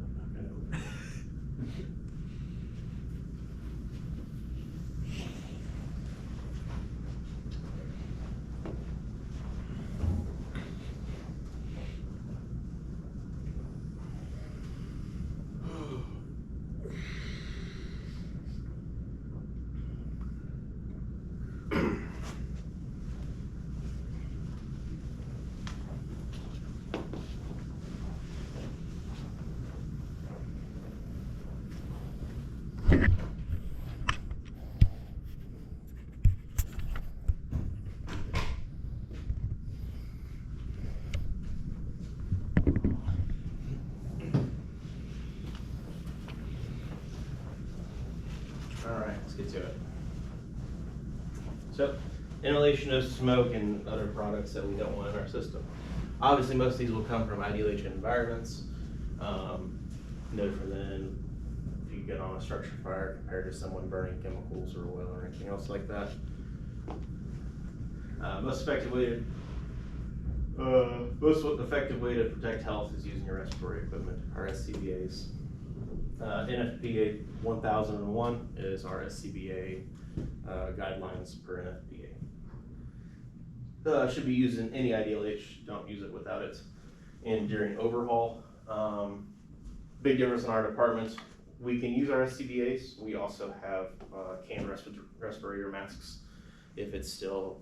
I'm not gonna open it. All right, let's get to it. So, inhalation of smoke and other products that we don't want in our system. Obviously, most of these will come from IDLH environments. No different than if you get on a structure fire compared to someone burning chemicals or oil or anything else like that. Most effective way to protect health is using your respiratory equipment, our SCBAs. NFPA 1001 is our SCBA guidelines per NFPA. Should be used in any IDLH, don't use it without it. And during overhaul, big difference in our department, we can use our SCBAs. We also have canned respirator masks if it's still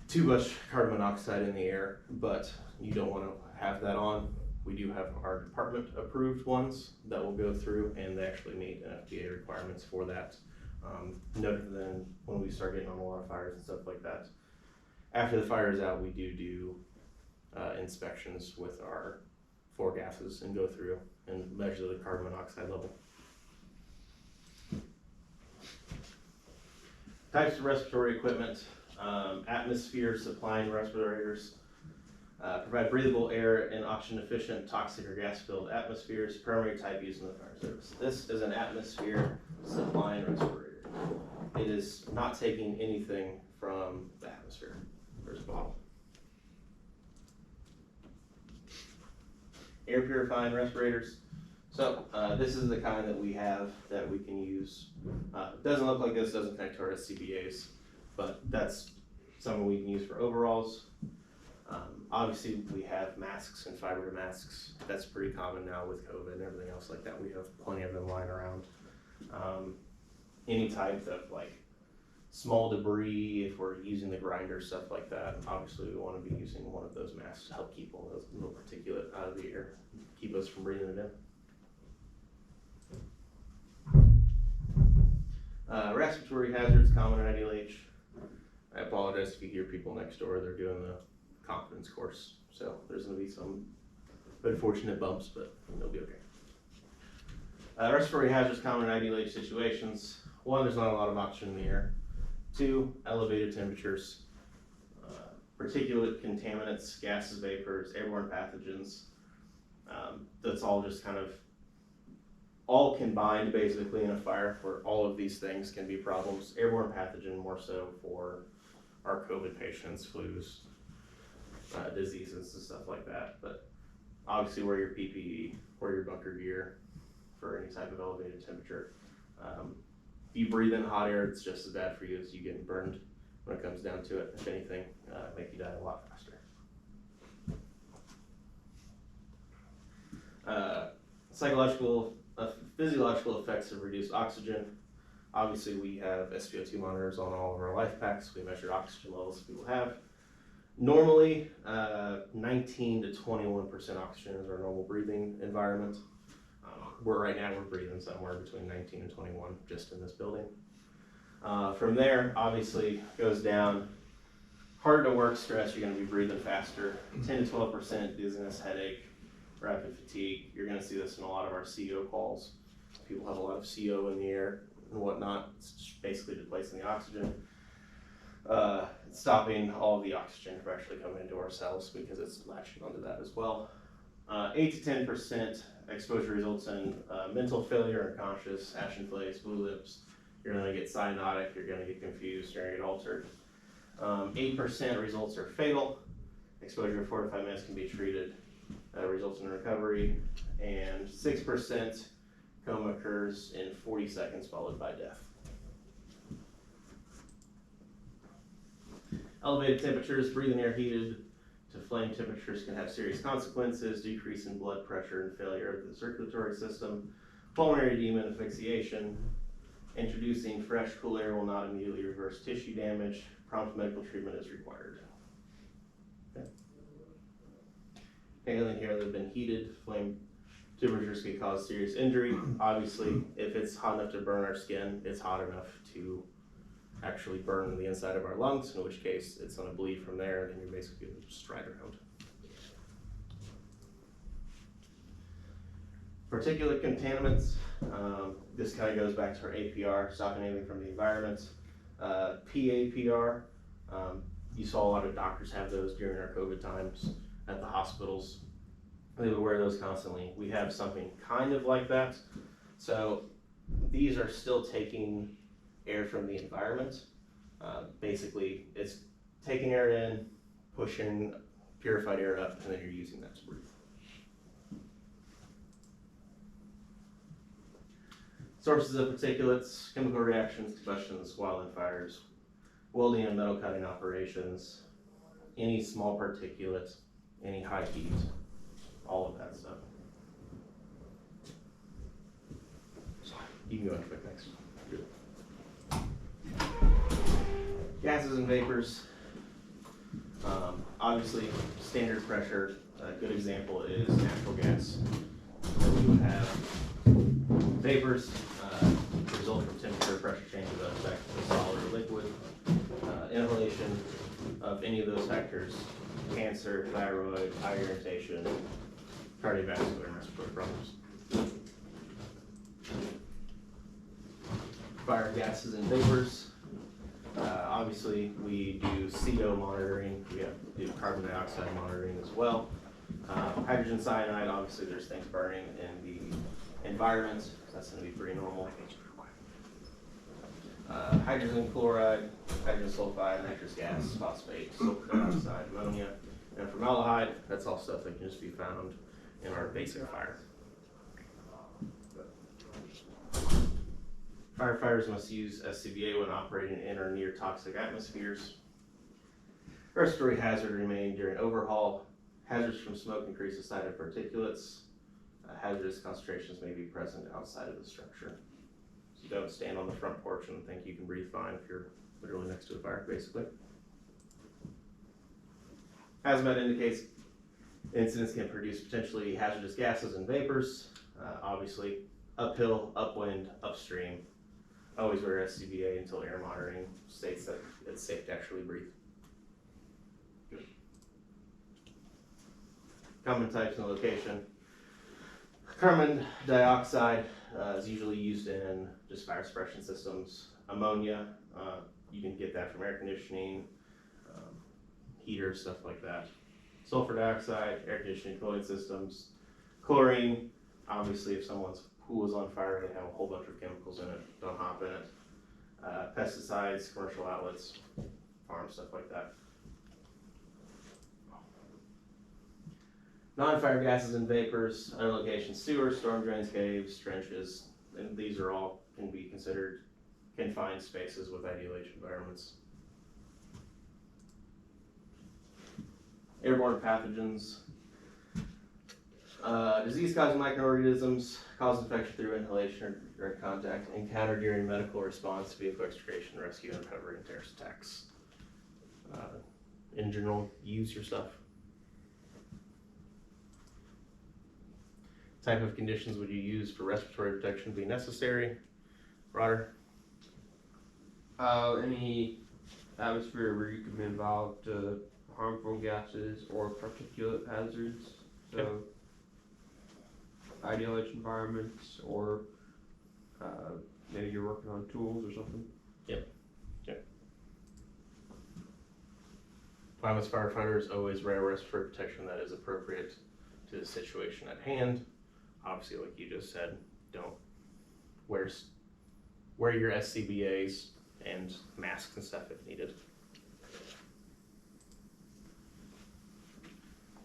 too much carbon monoxide in the air, but you don't want to have that on. We do have our department approved ones that will go through, and they actually meet NFPA requirements for that. No different than when we start getting on a lot of fires and stuff like that. After the fire is out, we do inspections with our floor gases and go through and measure the carbon monoxide level. Types of respiratory equipment, atmosphere supplying respirators, provide breathable air in oxygen efficient, toxic or gas filled atmospheres, primary type used in the fire service. This is an atmosphere supplying respirator. It is not taking anything from the atmosphere. There's a bottle. Air purifying respirators. So this is the kind that we have that we can use. Doesn't look like this, doesn't connect to our SCBAs, but that's something we can use for overalls. Obviously we have masks and fiber masks. That's pretty common now with COVID and everything else like that. We have plenty of them lying around. Any type of like small debris, if we're using the grinder, stuff like that, obviously we want to be using one of those masks to help keep all those little particulate out of the air, keep us from breathing it in. Respiratory hazards, common in IDLH. I apologize if you hear people next door, they're doing the confidence course, so there's going to be some unfortunate bumps, but they'll be okay. Respiratory hazards, common in IDLH situations. One, there's not a lot of oxygen in the air. Two, elevated temperatures, particulate contaminants, gases, vapors, airborne pathogens. That's all just kind of all combined basically in a fire where all of these things can be problems. Airborne pathogen more so for our COVID patients, flus, diseases and stuff like that. But obviously wear your PPE, wear your bunker gear for any type of elevated temperature. If you breathe in hot air, it's just as bad for you as you getting burned when it comes down to it. If anything, make you die a lot faster. Physiological effects of reduced oxygen. Obviously, we have SpO2 monitors on all of our life packs. We measure oxygen levels people have. Normally, 19 to 21% oxygen is our normal breathing environment. Right now we're breathing somewhere between 19 and 21 just in this building. From there, obviously, goes down. Hard to work stress, you're going to be breathing faster. 10 to 12% dizziness, headache, rapid fatigue. You're going to see this in a lot of our CO calls. People have a lot of CO in the air and whatnot. It's just basically replacing the oxygen. Stopping all of the oxygen from actually coming into our cells because it's latching onto that as well. 8 to 10% exposure results in mental failure, unconscious, ashen face, blue lips. You're going to get cyanotic, you're going to get confused, you're going to get altered. 8% results are fatal. Exposure for 4 to 5 minutes can be treated, results in recovery. And 6% coma occurs in 40 seconds followed by death. Elevated temperatures, breathing air heated to flame temperatures can have serious consequences, decrease in blood pressure and failure of the circulatory system, pulmonary edema and asphyxiation. Introducing fresh, cool air will not immediately reverse tissue damage. Prompt medical treatment is required. Okay. Alien here that have been heated, flame Temperatures can cause serious injury. Obviously, if it's hot enough to burn our skin, it's hot enough to actually burn the inside of our lungs, in which case it's going to bleed from there, and then you're basically going to just ride around. Particulate contaminants, this kind of goes back to our APR, stopping anything from the environment. PAPR, you saw a lot of doctors have those during our COVID times at the hospitals. They would wear those constantly. We have something kind of like that. So these are still taking air from the environment. Basically, it's taking air in, pushing purified air up, and then you're using that to breathe. Sources of particulates, chemical reactions, combustions, wildland fires, welding and metal cutting operations, any small particulate, any high heat, all of that stuff. You can go into quick next. Gases and vapors. Obviously, standard pressure, a good example is natural gas. So we would have vapors, result from temperature, pressure changes that affect the solid or liquid. Inhalation of any of those factors, cancer, thyroid, eye irritation, cardiovascular and respiratory problems. Fire gases and vapors. Obviously, we do CO monitoring. We do carbon dioxide monitoring as well. Hydrogen cyanide, obviously there's things burning in the environment. That's going to be pretty normal. Hydrogen chloride, hydrogen sulfide, nitrous gas, phosphate, sulfur dioxide, ammonia, and formaldehyde. That's all stuff that can just be found in our basic fire. Firefighters must use SCBA when operating in or near toxic atmospheres. Respiratory hazard remain during overhaul. Hazards from smoke increase the size of particulates. Hazardous concentrations may be present outside of the structure. So you don't stand on the front porch and think you can breathe fine if you're literally next to a fire, basically. Hazmat indicates incidents can produce potentially hazardous gases and vapors. Obviously, uphill, upwind, upstream. Always wear SCBA until air monitoring states that it's safe to actually breathe. Common types and location. Carbon dioxide is usually used in just fire suppression systems. Ammonia, you can get that from air conditioning, heaters, stuff like that. Sulfur dioxide, air conditioning, cooling systems. Chlorine, obviously if someone's pool is on fire, they have a whole bunch of chemicals in it, don't hop in it. Pesticides, commercial outlets, farms, stuff like that. Non-fire gases and vapors, other locations, sewers, storm drains, caves, trenches, and these are all can be considered confined spaces with IDLH environments. Airborne pathogens. Disease-causing microorganisms cause infection through inhalation or direct contact, encountered during medical response, vehicle extrication, rescue, and recovery, and terrorist attacks. In general, use your stuff. Type of conditions would you use for respiratory protection be necessary? Broader? Any atmosphere where you could be involved harmful gases or particulate hazards. So Yep. IDLH environments or maybe you're working on tools or something. As firefighters always wear respiratory protection that is appropriate to the situation at hand. Obviously, like you just said, don't wear your SCBAs and masks and stuff if needed.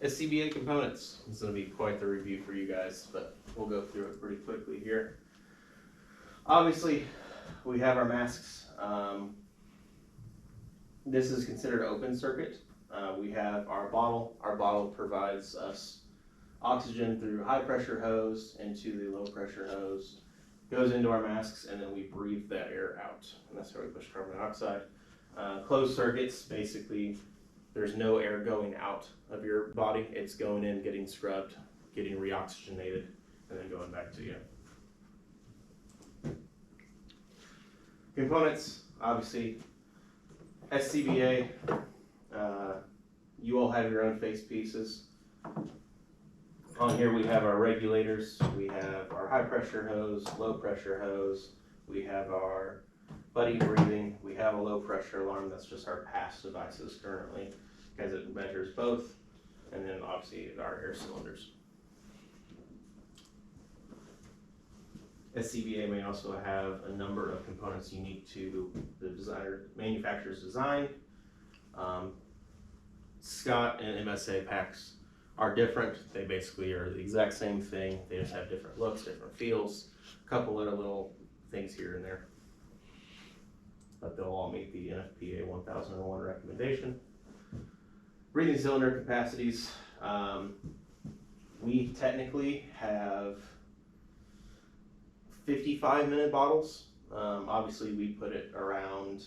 SCBA components. It's going to be quite the review for you guys, but we'll go through it pretty quickly here. Obviously, we have our masks. This is considered open circuit. We have our bottle. Our bottle provides us oxygen through high pressure hose into the low pressure hose, goes into our masks, and then we breathe that air out. And that's how we push carbon dioxide. Closed circuits, basically, there's no air going out of your body. It's going in, getting scrubbed, getting reoxygenated, and and then going back to you. Components, obviously, SCBA, you all have your own face pieces. On here we have our regulators, we have our high pressure hose, low pressure hose, we have our buddy breathing, we have a low pressure alarm, that's just our pass devices currently, because it measures both, and then obviously our air cylinders. SCBA may also have a number of components unique to the manufacturer's design. Scott and MSA packs are different. They basically are the exact same thing. They just have different looks, different feels, a couple of little things here and there. But they'll all meet the NFPA 1001 recommendation. Breathing cylinder capacities. We technically have 55-minute bottles. Obviously, we put it around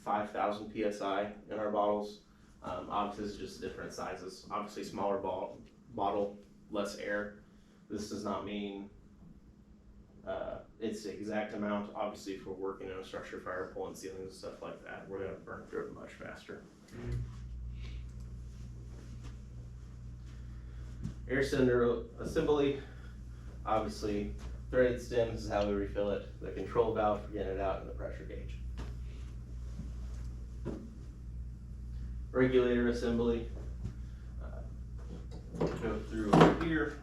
5,000 PSI in our bottles. Obviously, this is just different sizes. Obviously, smaller bottle, less air. This does not mean it's the exact amount. Obviously, if we're working in a structure fire, pulling ceilings and stuff like that, we're going to burn through it much faster. Air cylinder assembly. Obviously, threaded stem, this is how we refill it. The control valve for getting it out, and the pressure gauge. Regulator assembly. Go through over here.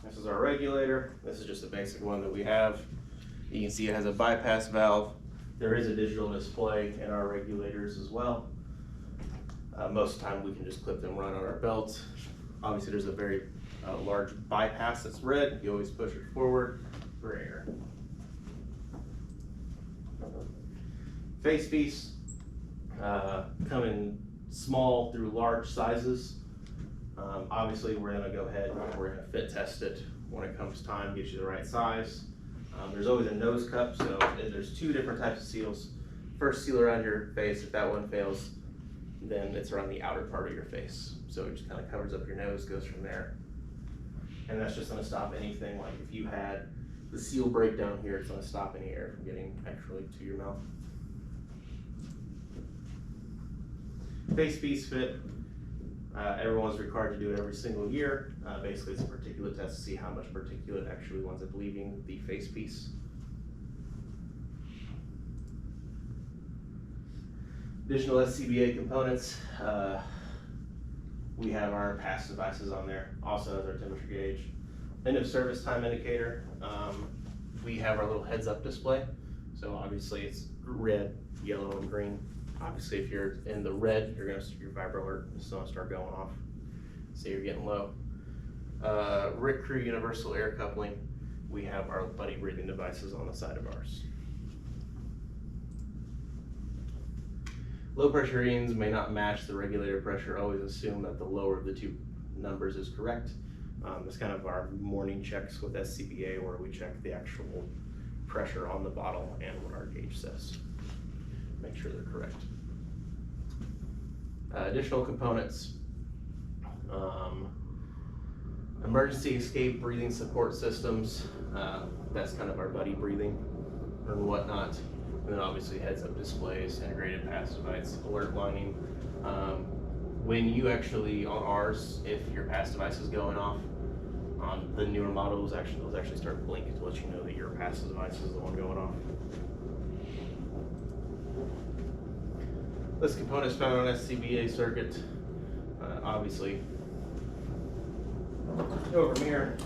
This is our regulator. This is just a basic one that we have. You can see it has a bypass valve. There is a digital display in our regulators as well. Most of the time we can just clip them right on our belt. Obviously there's a very large bypass that's red. You always push it forward for air. Face piece, come in small through large sizes. Obviously we're gonna go ahead and we're gonna fit test it when it comes time, get you the right size. There's always a nose cup, so there's two different types of seals. First seal around your face, if that one fails, then it's around the outer part of your face. So it just kind of covers up your nose, goes from there. And that's just gonna stop anything, like if you had the seal break down here, it's gonna stop any air from getting actually to your mouth. Face piece fit, everyone's required to do it every single year. Basically it's a particulate test to see how much particulate actually winds up leaving the face piece. Additional SCBA components, we have our pass devices on there, also has our temperature gauge. End of service time indicator, we have our little heads up display. So obviously it's red, yellow, and green. Obviously if you're in the red, your vibro alert is gonna start going off. So you're getting low. RIC Crew universal air coupling, we have our buddy breathing devices on the side of ours. Low pressure readings may not match the regulator pressure. Always assume that the lower of the two numbers is correct. It's kind of our morning checks with SCBA where we check the actual pressure on the bottle and what our gauge says. Make sure they're correct. Additional components. Emergency escape breathing support systems. That's kind of our buddy breathing and whatnot. And then obviously heads up displays, integrated pass device, alert lining. When you actually, on ours, if your pass device is going off, on the newer models, those actually start blinking to let you know that your pass device is the one going off. This component is found on SCBA circuit. Obviously, over mirror,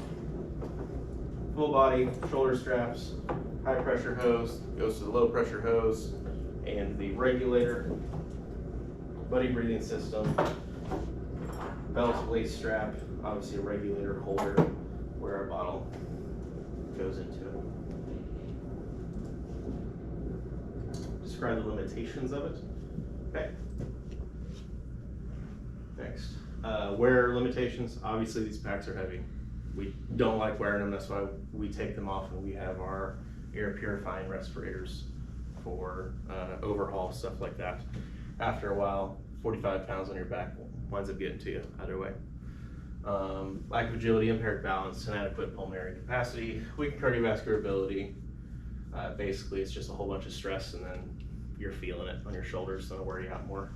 full body, shoulder straps, high pressure hose, goes to the low pressure hose, and the regulator, buddy breathing system, belt waist strap, obviously a regulator holder where our bottle goes into it. Describe the limitations of it. Okay. Next, wear limitations. Obviously these packs are heavy. We don't like wearing them, that's why we take them off, and we have our air purifying respirators for overhaul, stuff like that. After a while, 45 pounds on your back winds up getting to you either way. Lack of agility, impaired balance, inadequate pulmonary capacity, weak cardiovascular ability. Basically, it's just a whole bunch of stress, and then you're feeling it on your shoulders, so it'll wear you out more.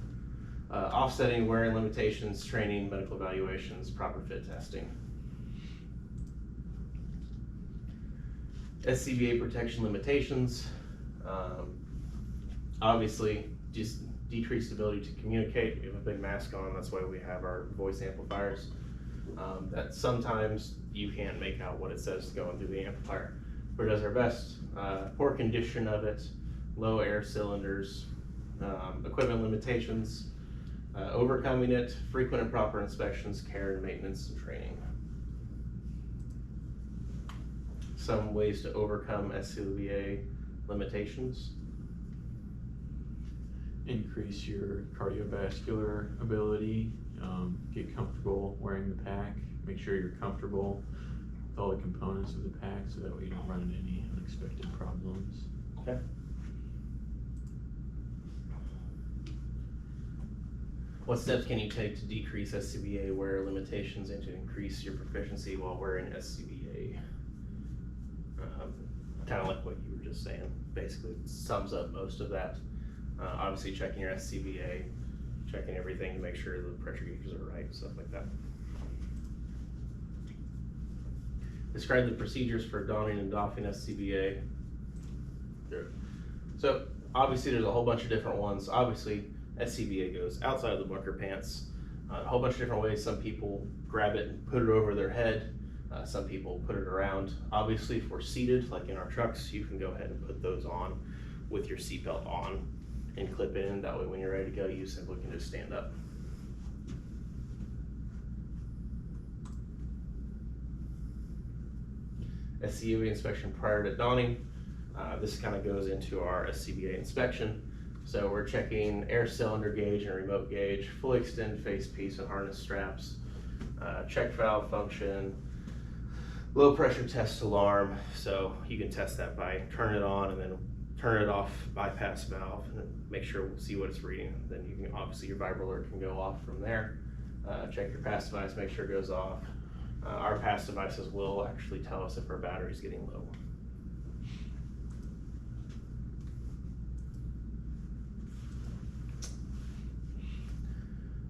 Offsetting wearing limitations, training, medical evaluations, proper fit testing. SCBA protection limitations. Obviously, just decreased ability to communicate. We have a big mask on, that's why we have our voice amplifiers. That sometimes you can't make out what it says going through the amplifier. But it does our best. Poor condition of it, low air cylinders, equipment limitations, overcoming it, frequent and proper inspections, care and maintenance, and training. Some ways to overcome SCBA limitations. Increase your cardiovascular ability, get comfortable wearing the pack, make sure you're comfortable with all the components of the pack so that way you don't run into any unexpected problems. Okay. What steps can you take to decrease SCBA wear limitations and to increase your proficiency while wearing SCBA? Kind of like what you were just saying, basically sums up most of that. Obviously checking your SCBA, checking everything to make sure the pressure gauges are right, stuff like that. Describe the procedures for donning and doffing SCBA. So obviously there's a whole bunch of different ones. Obviously SCBA goes outside of the bunker pants, a whole bunch of different ways. Some people grab it and put it over their head. Some people put it around. Obviously if we're seated, like in our trucks, you can go ahead and put those on with your seatbelt on and clip in. That way when you're ready to go, you simply can just stand up. SCBA inspection prior to donning. This kind of goes into our SCBA inspection. So we're checking air cylinder gauge and remote gauge, fully extend face piece and harness straps, check valve function, low pressure test alarm. So you can test that by turn it on and then turn it off, bypass valve, and then make sure we'll see what it's reading. Then you can, obviously your vibra alert can go off from there. Check your pass device, make sure it goes off. Our pass devices will actually tell us if our battery's getting low.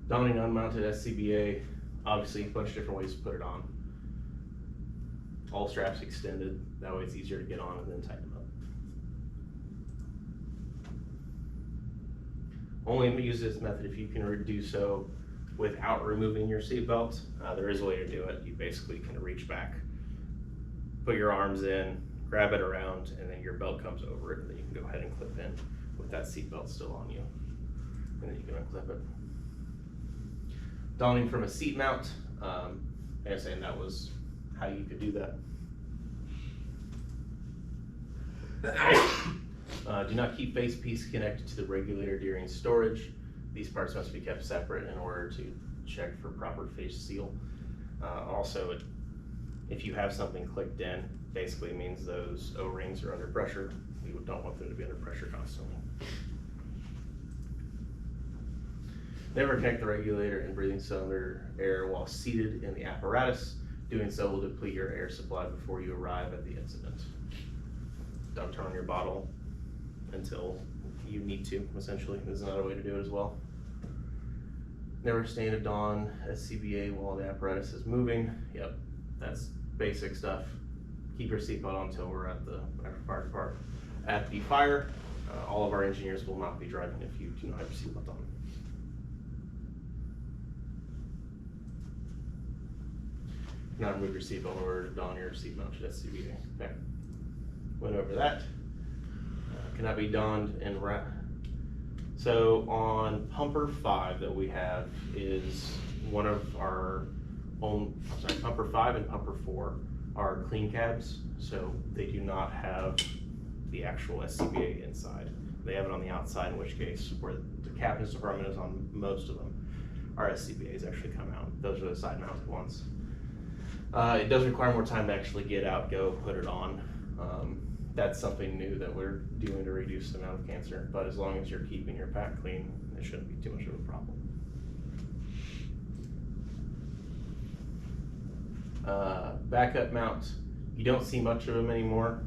Donning unmounted SCBA, obviously a bunch of different ways to put it on. All straps extended, that way it's easier to get on and then tighten them up. Only use this method if you can do so without removing your seatbelt. There is a way to do it. You basically can reach back, put your arms in, grab it around, and then your belt comes over it, and then you can go ahead and clip in with that seatbelt still on you. And then you can unclip it. Donning from a seat mount, like I said, that was how you could do that. Do not keep face piece connected to the regulator during storage. These parts must be kept separate in order to check for proper face seal. Also, if you have something clicked in, basically means those O-rings are under pressure. We don't want them to be under pressure constantly. Never connect the regulator and breathing cylinder air while seated in the apparatus. Doing so will deplete your air supply before you arrive at the incident. Don't turn on your bottle until you need to, essentially. There's another way to do it as well. Never stand at dawn SCBA while the apparatus is moving. Yep, that's basic stuff. Keep your seatbelt on until we're at the fire department. At the fire, all of our engineers will not be driving if you do not have your seatbelt on. Not remove your seatbelt in order to don your seat mounted SCBA. Okay, went over that. Cannot be donned and wrapped. So on pumper 5 that we have is one of our own, pumper 5 and pumper 4 are clean cabs. So they do not have the actual SCBA inside. They have it on the outside, in which case where the captain's department is on most of them, our SCBAs actually come out. Those are the side mounted ones. It does require more time to actually get out, go, put it on. That's something new that we're doing to reduce the amount of cancer, but as long as you're keeping your pack clean, it shouldn't be too much of a problem. Backup mount, you don't see much of them anymore,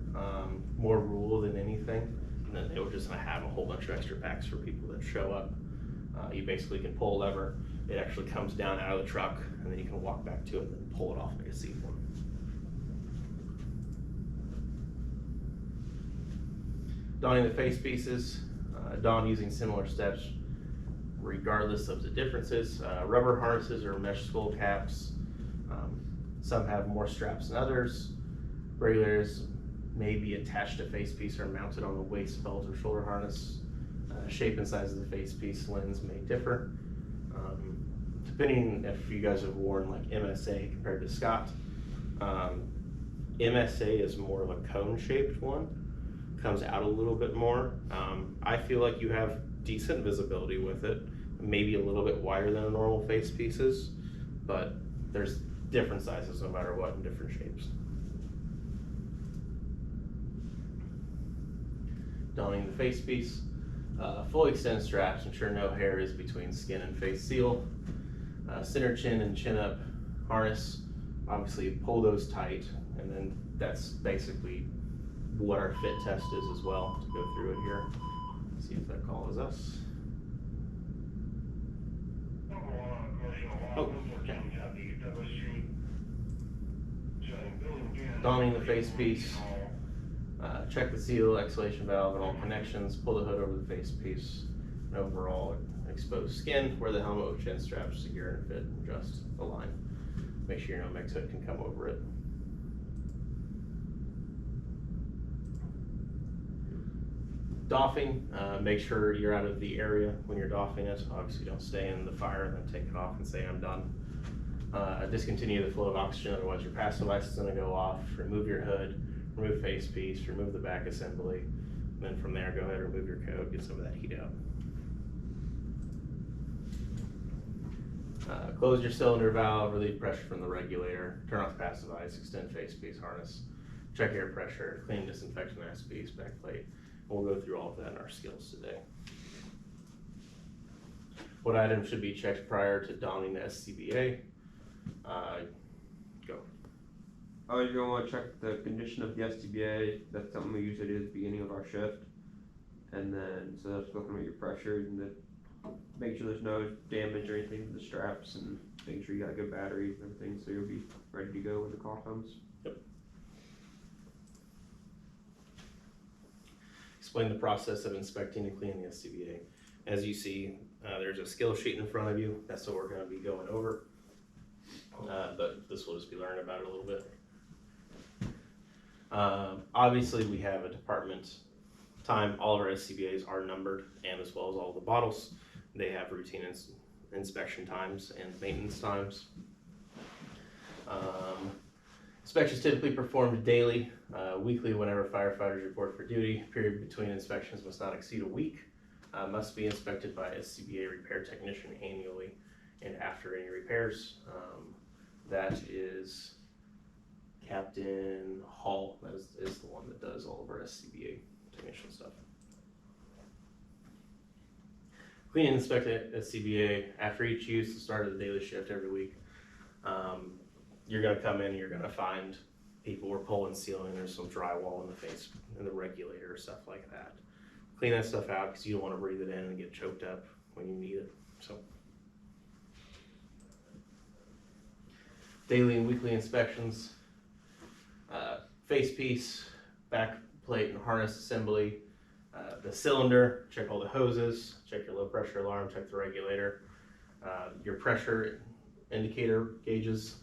more rule than anything. And then they were just gonna have a whole bunch of extra packs for people that show up. You basically can pull a lever, it actually comes down out of the truck, and then you can walk back to it and then pull it off like a seat one. Donning the face pieces, don using similar steps regardless of the differences. Rubber harnesses or mesh skull caps, some have more straps than others. Regulars may be attached to face piece or mounted on the waist belt or shoulder harness. Shape and size of the face piece lens may differ. Depending if you guys have worn like MSA compared to Scott. MSA is more of a cone shaped one, comes out a little bit more. I feel like you have decent visibility with it, maybe a little bit wider than a normal face pieces, but there's different sizes no matter what and different shapes. Donning the face piece, fully extended straps, ensure no hair is between skin and face seal. Center chin and chin up harness, obviously pull those tight, and then that's basically what our fit test is as well, to go through it here. See if that calls us. Oh, okay. Donning the face piece, check the seal, exhalation valve, and all connections, pull the hood over the face piece, and overall exposed skin, wear the helmet with chin straps, secure and fit, and adjust the line. Make sure your Nomex hood can come over it. Doffing, make sure you're out of the area when you're doffing it. Obviously don't stay in the fire and then take it off and say I'm done. Discontinue the flow of oxygen, otherwise your passive ice is gonna go off. Remove your hood, remove face piece, remove the back assembly. And then from there, go ahead and remove your coat, get some of that heat out. Close your cylinder valve, relieve pressure from the regulator, turn off passive ice, extend face piece harness, check air pressure, clean disinfection ass piece, back plate. We'll go through all of that in our skills today. What items should be checked prior to donning the SCBA? Go. Oh, you're gonna wanna check the condition of the SCBA. That's something we usually do at the beginning of our shift. And then, so that's looking at your pressure and make sure there's no damage or anything to the straps, and make sure you got good batteries and everything, so you'll be ready to go when the call comes. Yep. Explain the process of inspecting and cleaning the SCBA. As you see, there's a skill sheet in front of you. That's what we're going to be going over. But this will just be learning about it a little bit. Obviously, we have a department time. All of our SCBAs are numbered, and as well as all the bottles. They have routine inspection times and maintenance times. Inspections typically performed daily, weekly whenever firefighters report for duty. Period between inspections must not exceed a week. Must be inspected by a SCBA repair technician annually and after any repairs. That is Captain Hall. That is the one that does all of our SCBA technician stuff. Clean and inspect SCBA after each use, the start of the daily shift every week. You're gonna come in and you're gonna find people were pulling sealing, there's some drywall in the face, in the regulator, stuff like that. Clean that stuff out because you don't want to breathe it in and get choked up when you need it. So, daily and weekly inspections, face piece, back plate and harness assembly, the cylinder, check all the hoses, check your low pressure alarm, check the regulator, your pressure indicator gauges.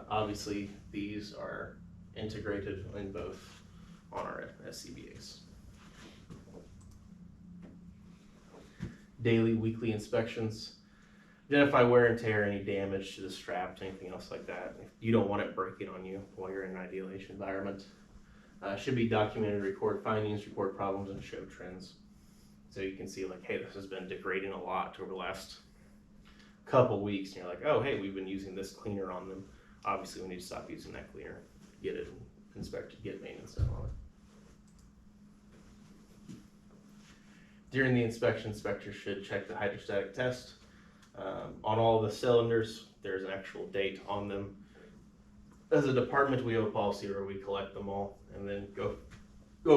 Obviously, these are integrated in both on our SCBAs. Daily, weekly inspections. Identify wear and tear, any damage to the straps, anything else like that. You don't want it breaking on you while you're in an ideation environment. Should be documented, record findings, report problems, and show trends. So you can see like, hey, this has been degrading a lot over the last couple weeks. And you're like, oh, hey, we've been using this cleaner on them. obviously we need to stop using that cleaner, get it inspected, get maintenance done on it. During the inspection, inspectors should check the hydrostatic test. On all the cylinders, there's an actual date on them. As a department, we have a policy where we collect them all and then go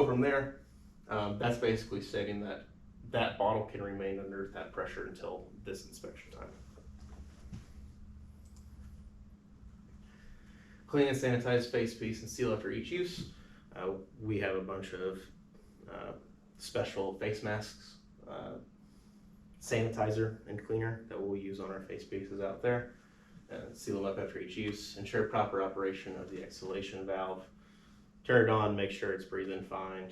from there. That's basically stating that that bottle can remain under that pressure until this inspection time. Clean and sanitize face piece and seal after each use. We have a bunch of special face masks, sanitizer and cleaner that we'll use on our face pieces out there. Seal them up after each use. Ensure proper operation of the exhalation valve. Turn it on, make sure it's breathing fine.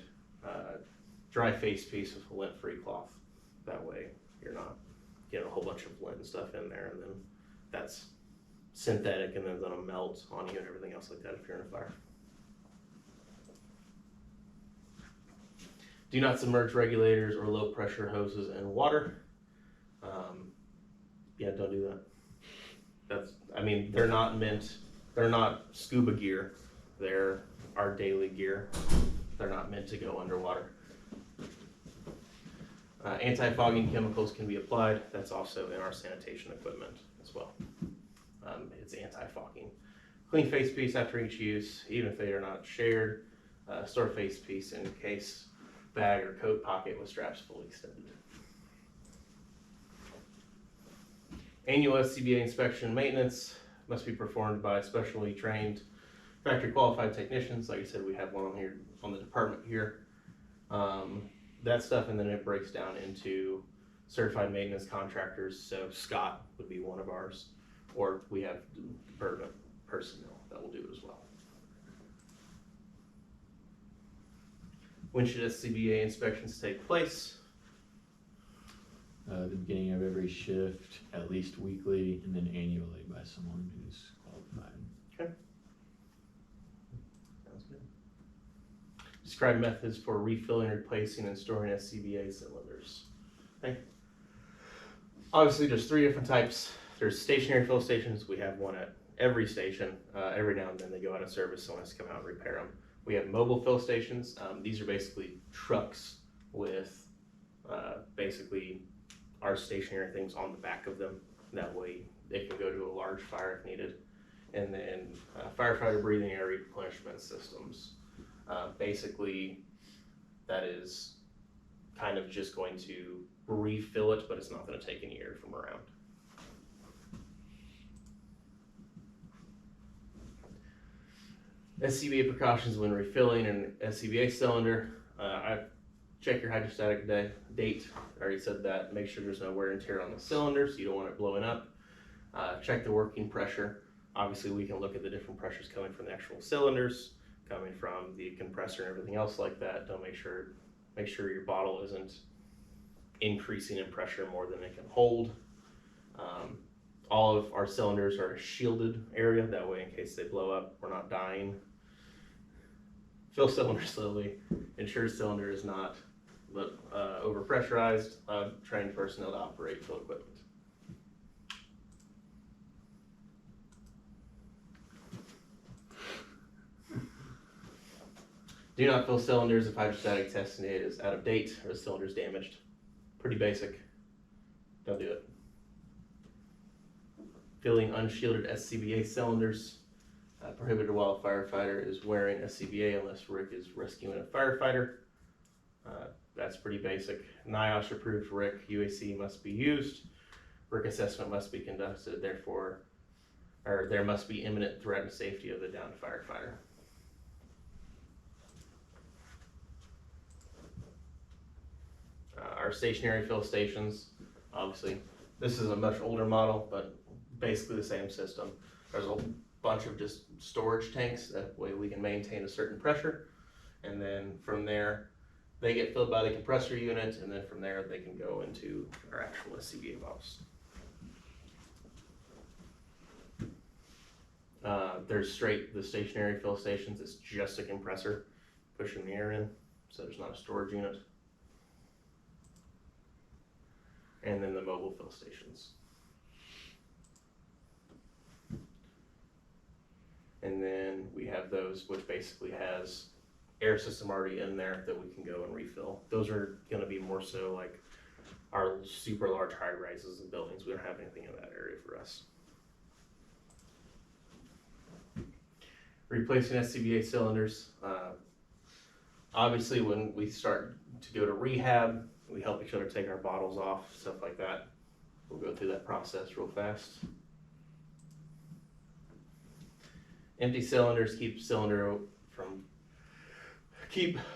Dry face piece with a lint-free cloth. That way you're not getting a whole bunch of lint and stuff in there, and then that's synthetic and then it's gonna melt on you and everything else like that if you're in a fire. Do not submerge regulators or low pressure hoses in water. Yeah, don't do that. They're not scuba gear. They're our daily gear. They're not meant to go underwater. Anti-fogging chemicals can be applied. That's also in our sanitation equipment as well. It's anti-fogging. Clean face piece after each use, even if they are not shared. Store face piece in case bag or coat pocket with straps fully extended. Annual SCBA inspection and maintenance must be performed by specially trained factory qualified technicians. Like I said, we have one on here on the department here. That stuff, and then it breaks down into certified maintenance contractors. So Scott would be one of ours, or we have department personnel that will do it as well. When should SCBA inspections take place? The beginning of every shift, at least weekly, and then annually by someone who's qualified. Okay. Sounds good. Describe methods for refilling, replacing, and storing SCBA cylinders. Okay. Obviously, there's 3 different types. There's stationary fill stations. We have one at every station. Every now and then they go out of service, someone has to come out and repair them. We have mobile fill stations. These are basically trucks with basically our stationary things on the back of them. That way they can go to a large fire if needed. And then firefighter breathing air replenishment systems. Basically, that is kind of just going to refill it, but it's not going to take any air from around. SCBA precautions when refilling an SCBA cylinder. Check your hydrostatic date. I already said that. Make sure there's no wear and tear on the cylinder, so you don't want it blowing up. Check the working pressure. Obviously, we can look at the different pressures coming from the actual cylinders, coming from the compressor and everything else like that. Make sure your bottle isn't increasing in pressure more than it can hold. All of our cylinders are a shielded area. That way, in case they blow up, we're not dying. Fill cylinder slowly. Ensure cylinder is not overpressurized. Trained personnel to operate fill equipment. Do not fill cylinders if hydrostatic testing data is out of date or the cylinder is damaged. Pretty basic. Don't do it. Filling unshielded SCBA cylinders. Prohibited while a firefighter is wearing SCBA unless Rick is rescuing a firefighter. That's pretty basic. NIOSH approved RIC UAC must be used. RIC assessment must be conducted, there must be imminent threat and safety of the downed firefighter. Our stationary fill stations, obviously, this is a much older model, but basically the same system. There's a bunch of just storage tanks, that way we can maintain a certain pressure, and then from there they get filled by the compressor unit, and then from there they can go into our actual SCBA bottles. There's the stationary fill stations, it's just a compressor pushing the air in, so there's not a storage unit. And then the mobile fill stations. And then we have those, which basically has air system already in there that we can go and refill. Those are gonna be more so like our super large high rises and buildings. We don't have anything in that area for us. Replacing SCBA cylinders. Obviously when we start to go to rehab, we help each other take our bottles off, stuff like that. We'll go through that process real fast. Empty cylinders keep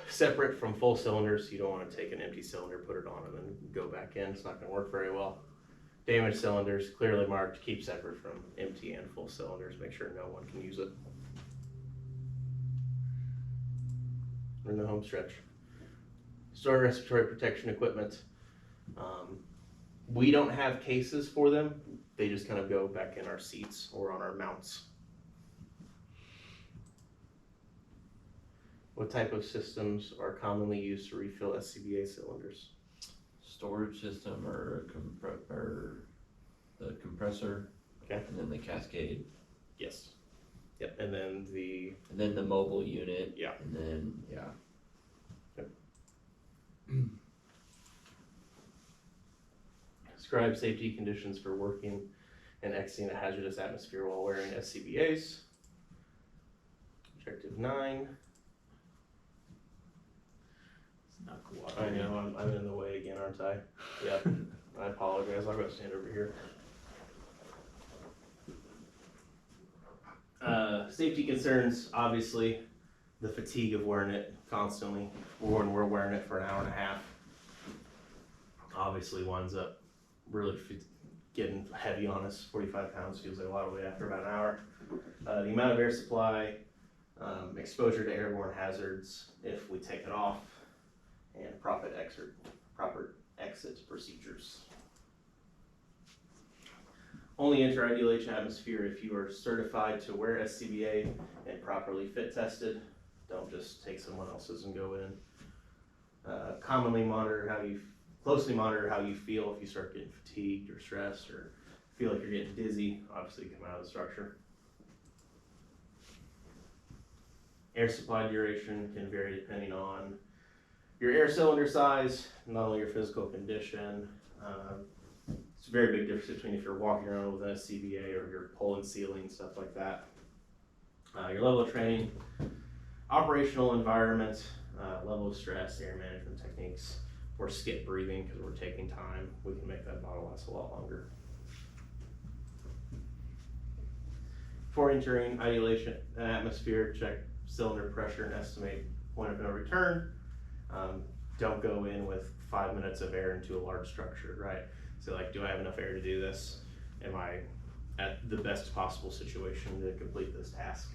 separate from full cylinders. You don't want to take an empty cylinder, put it on, and then go back in. It's not going to work very well. Damaged cylinders, clearly marked, keep separate from empty and full cylinders. Make sure no one can use it. We're in the home stretch. Store respiratory protection equipment. We don't have cases for them. They just kind of go back in our seats or on our mounts. What type of systems are commonly used to refill SCBA cylinders? Storage system or the compressor. Okay. And then the cascade. Yes. Yep. And then the mobile unit. Yeah. And then, yeah. Yep. Describe safety conditions for working and exiting a hazardous atmosphere while wearing SCBAs. Objective 9. Not cool. I know, I'm in the way again, aren't I? Yep. I apologize. I'll go stand over here. Safety concerns, obviously, the fatigue of wearing it constantly, or when we're wearing it for an hour and a half, obviously winds up really getting heavy on us. 45 pounds feels like a lot of weight after about an hour. The amount of air supply, exposure to airborne hazards if we take it off, and proper exit procedures. Only enter ideal H atmosphere if you are certified to wear SCBA and properly fit tested. Don't just take someone else's and go in. Closely monitor how you feel if you start getting fatigued or stressed or feel like you're getting dizzy. Obviously come out of the structure. Air supply duration can vary depending on your air cylinder size, not only your physical condition. It's a very big difference between if you're walking around with an SCBA or you're pulling ceiling, stuff like that. Your level of training, operational environment, level of stress, air management techniques, or skip breathing because we're taking time. We can make that bottle last a lot longer. Before entering ideal atmosphere, check cylinder pressure and estimate point of no return. Don't go in with 5 minutes of air into a large structure, right? So like, do I have enough air to do this? Am I at the best possible situation to complete this task?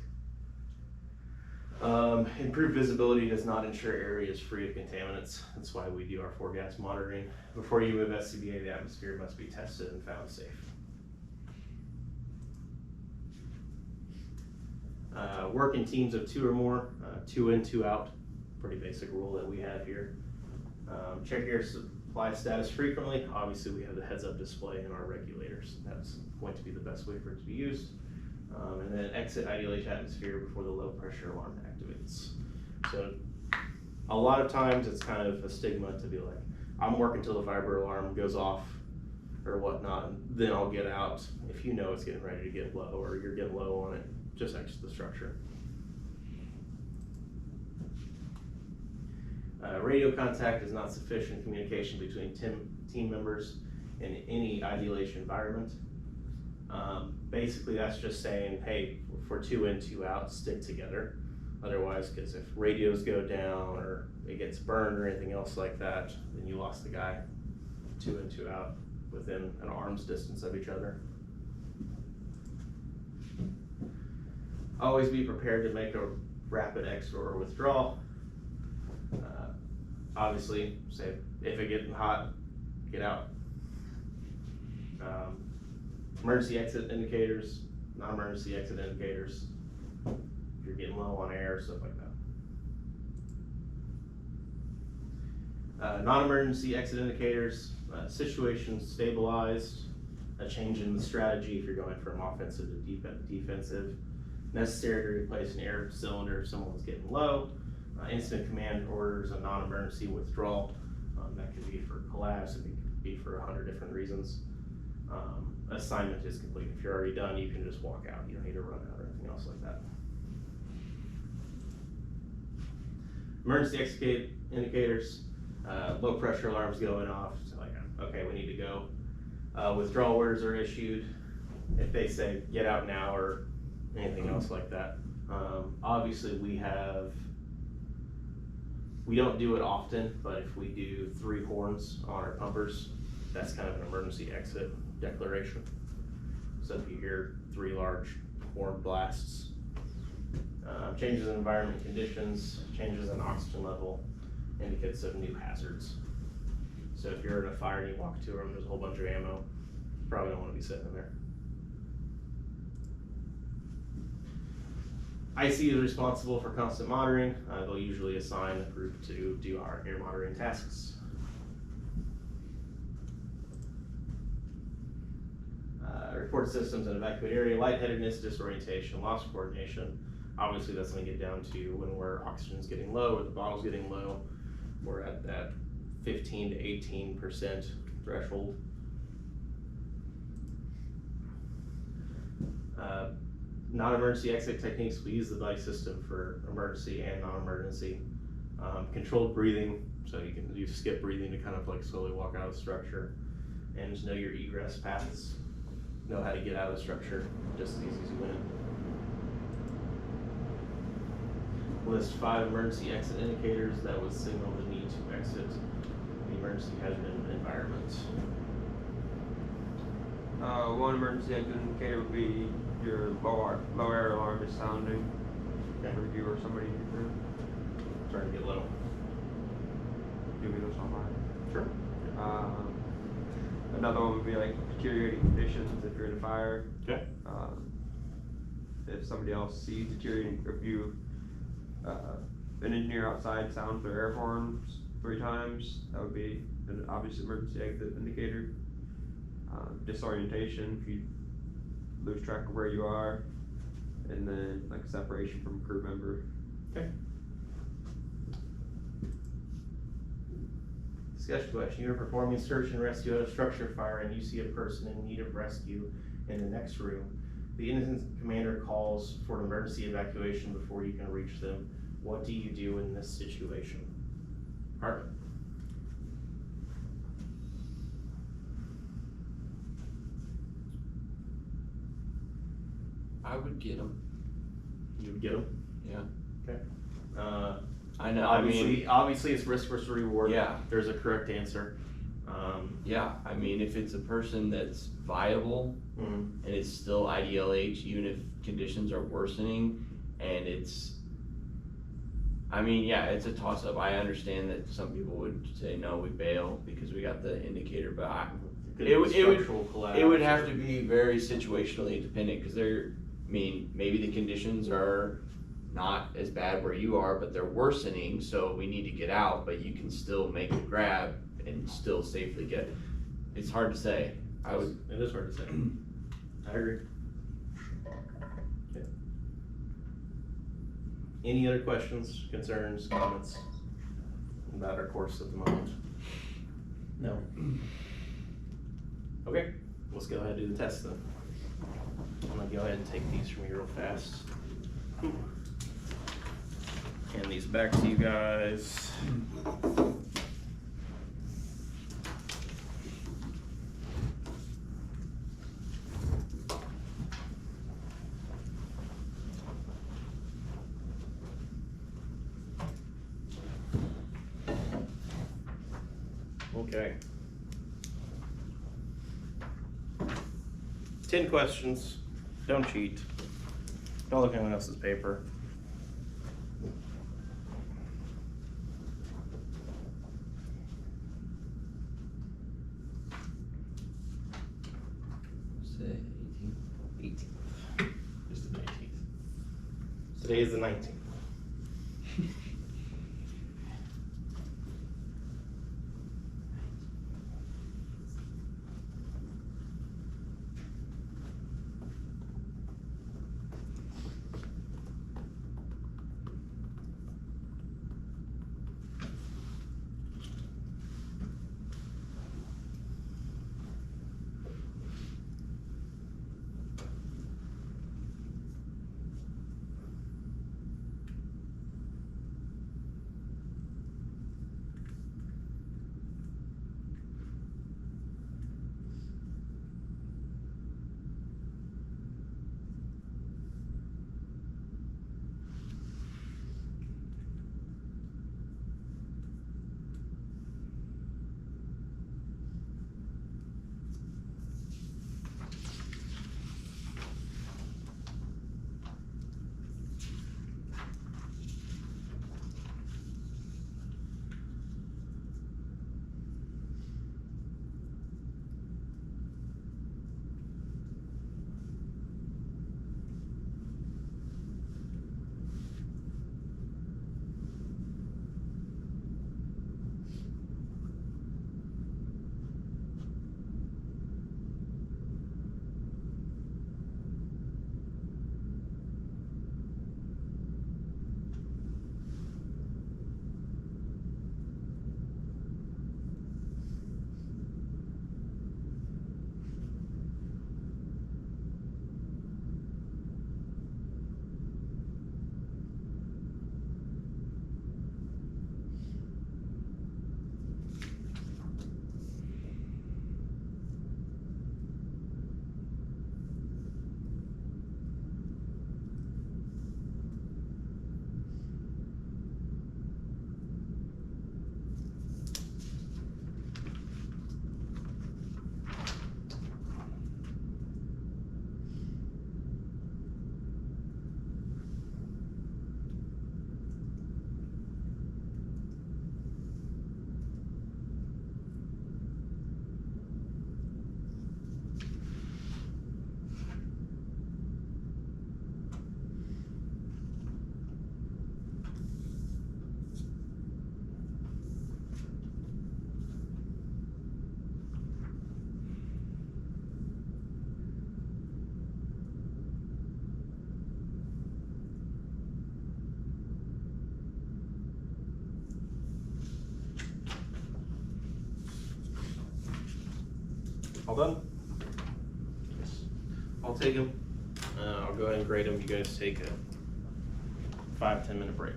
Improved visibility does not ensure area is free of contaminants. That's why we do our 4-gas monitoring. Before you move SCBA, the atmosphere must be tested and found safe. Work in teams of 2 or more, 2 in, 2 out. Pretty basic rule that we have here. Check air supply status frequently. Obviously we have the heads up display in our regulators. That's going to be the best way for it to be used. And then exit ideal H atmosphere before the low pressure alarm activates. So a lot of times it's kind of a stigma to be like, I'm working till the vibro alarm goes off or whatnot, and then I'll get out. If you know it's getting ready to get low or you're getting low on it, just exit the structure. Radio contact is not sufficient communication between team members in any ideal H environment. Basically that's just saying, hey, if we're 2 in, 2 out, stick together. Otherwise, because if radios go down or it gets burned or anything else like that, then you lost the guy 2 in, 2 out within an arm's distance of each other. Always be prepared to make a rapid exit or withdrawal. Obviously, say if it gets hot, get out. Emergency exit indicators, non-emergency exit indicators. If you're getting low on air, stuff like that. Non-emergency exit indicators, situation stabilized, a change in the strategy if you're going from offensive to defensive, necessary to replace an air cylinder if someone's getting low. Incident command orders a non-emergency withdrawal. That could be for collapse, it could be for 100 different reasons. Assignment is complete. If you're already done, you can just walk out. You don't need to run out or anything else like that. Emergency exit indicators, low pressure alarms going off. So like, okay, we need to go. Withdrawal orders are issued if they say get out now or anything else like that. Obviously we don't do it often, but if we do 3 horns on our pumpers, that's kind of an emergency exit declaration. So if you hear 3 large horn blasts, changes in environment conditions, changes in oxygen level, indicates of new hazards. So if you're in a fire and you walk to a room, there's a whole bunch of ammo, probably don't want to be sitting in there. IC is responsible for constant monitoring. They'll usually assign a group to do our air monitoring tasks. Report systems and evacuate area, lightheadedness, disorientation, loss of coordination. Obviously that's gonna get down to when where oxygen's getting low or the bottle's getting low. We're at that 15 to 18% threshold. Non-emergency exit techniques, we use the buddy system for emergency and non-emergency. Controlled breathing, so you can do skip breathing to kind of like slowly walk out of the structure. And just know your egress paths. Know how to get out of the structure just as easy as you went in. List 5 emergency exit indicators that would signal the need to exit the emergency hazard environment. One emergency exit indicator would be your low air alarm is sounding. Okay. For you or somebody in your room. Starting to get low. Give me those online. Sure. Another one would be like deteriorating conditions if you're in a fire. Okay. If somebody else sees deteriorating, if you, an engineer outside sounds their air horns 3 times, that would be an obvious emergency exit indicator. Disorientation, if you lose track of where you are, and then like separation from a crew member. Okay. Discussion question. You're performing search and rescue at a structure fire and you see a person in need of rescue in the next room. The incident commander calls for an emergency evacuation before you can reach them. What do you do in this situation? Hartman. I would get them. You would get them? Yeah. Okay. I know. Obviously it's risk versus reward. Yeah. There's a correct answer. Yeah. I mean, if it's a person that's viable and it's still IDLH, even if conditions are worsening, and it's, I mean, yeah, it's a toss up. I understand that some people would say no, we bail because we got the indicator, but it would have to be very situationally dependent because I mean, maybe the conditions are not as bad where you are, but they're worsening, so we need to get out, but you can still make the grab and still safely get. It's hard to say. It is hard to say. I agree. Okay. Any other questions, concerns, comments about our course at the moment? No. Okay, let's go ahead and do the test then. I'm gonna go ahead and take these from you real fast. Hand these back to you guys. Okay. 10 questions. Don't cheat. Don't look at anyone else's paper. Say 18. 18th. Just the 19th. Today is the 19th. All done? Yes. I'll take them. I'll go ahead and grade them. You guys take a 5-10 minute break.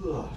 Ugh.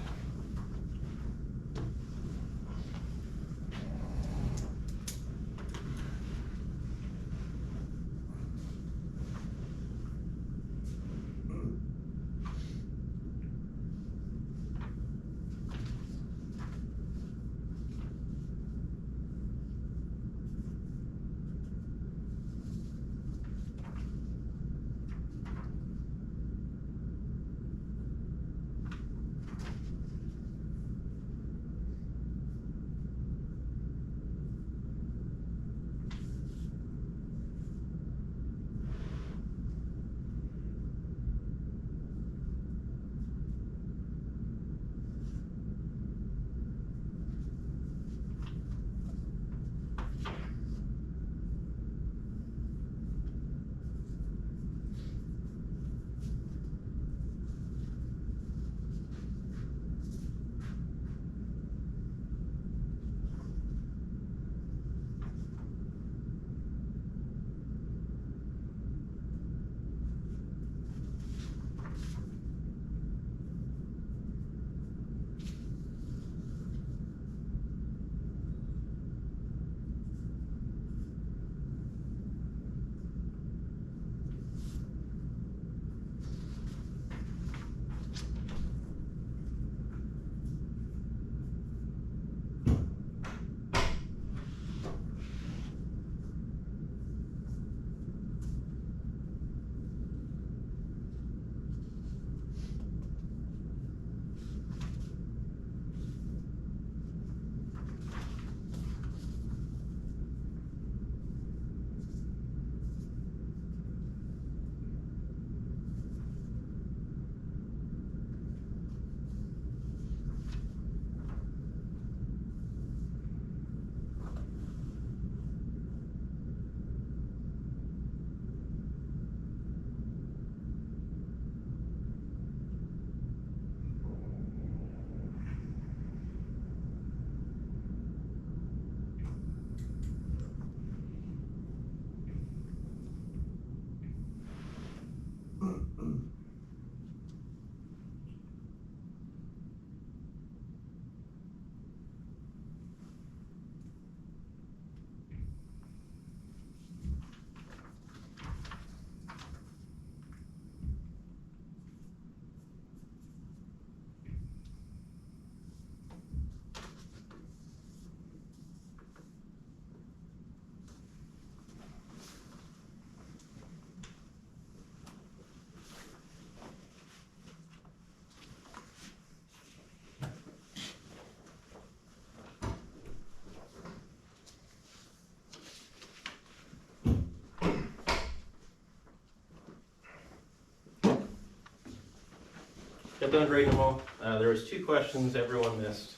Got done grading them all. There was 2 questions everyone missed.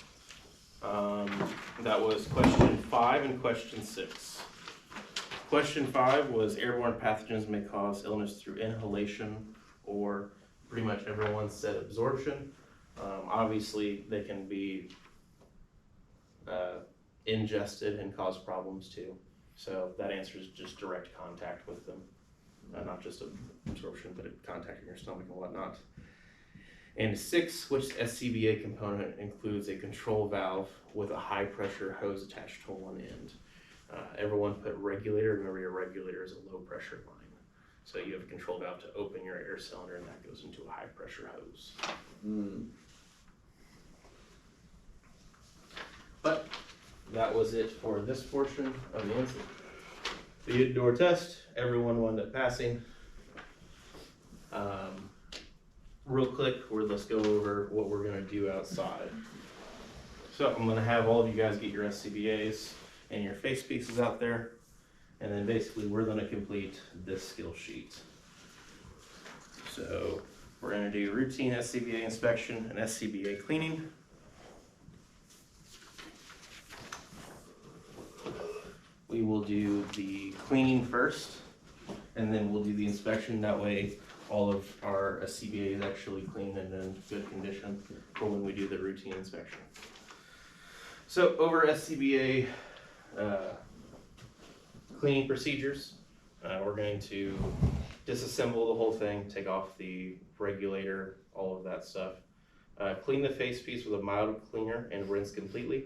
That was question 5 and question 6. Question 5 was airborne pathogens may cause illness through inhalation, or pretty much everyone said absorption. Obviously, they can be ingested and cause problems too. So that answer is just direct contact with them, not just absorption, but contacting your stomach and whatnot. And 6, which SCBA component includes a control valve with a high pressure hose attached to one end. Everyone put regulator. Remember, your regulator is a low pressure line. So you have a control valve to open your air cylinder, and that goes into a high pressure hose. But that was it for this portion of the answer. The indoor test, everyone wound up passing. Real quick, let's go over what we're gonna do outside. So I'm gonna have all of you guys get your SCBAs and your face pieces out there, and then basically we're gonna complete this skill sheet. So we're gonna do routine SCBA inspection and SCBA cleaning. the cleaning first, and then we'll do the inspection. That way, all of our SCBA is actually clean and in good condition for when we do the routine inspection. So over SCBA cleaning procedures, we're going to disassemble the whole thing, take off the regulator, all of that stuff. Clean the face piece with a mild cleaner and rinse completely.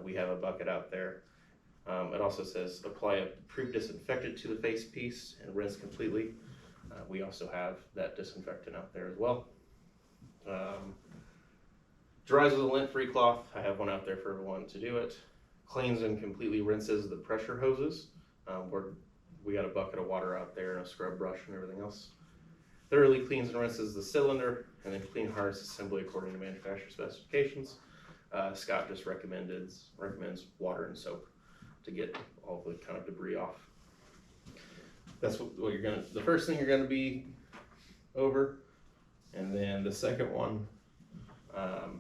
We have a bucket out there. It also says apply a proof disinfectant to the face piece and rinse completely. We also have that disinfectant out there as well. Dries with a lint-free cloth. I have one out there for everyone to do it. Cleans and completely rinses the pressure hoses. We got a bucket of water out there and a scrub brush and everything else. Thoroughly cleans and rinses the cylinder, and then clean harness assembly according to manufacturer specifications. Scott just recommends water and soap to get all the kind of debris off. That's what you're gonna, the first thing you're gonna be over, and then the second one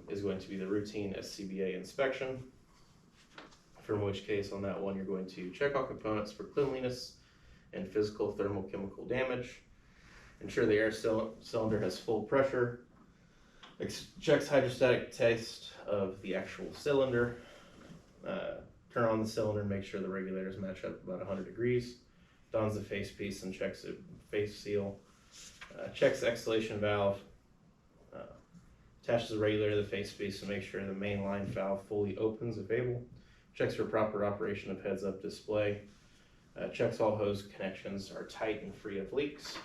is going to be the routine SCBA inspection, from which case on that one you're going to check all components for cleanliness and physical thermochemical damage, ensure the air cylinder has full pressure, checks hydrostatic test of the actual cylinder, turn on the cylinder and make sure the regulators match up about 100 degrees, dons the face piece and checks the face seal, checks the exhalation valve, attaches the regulator to the face piece to make sure the main line valve fully opens if able, checks for proper operation of heads-up display, checks all hose connections are tight and free of leaks,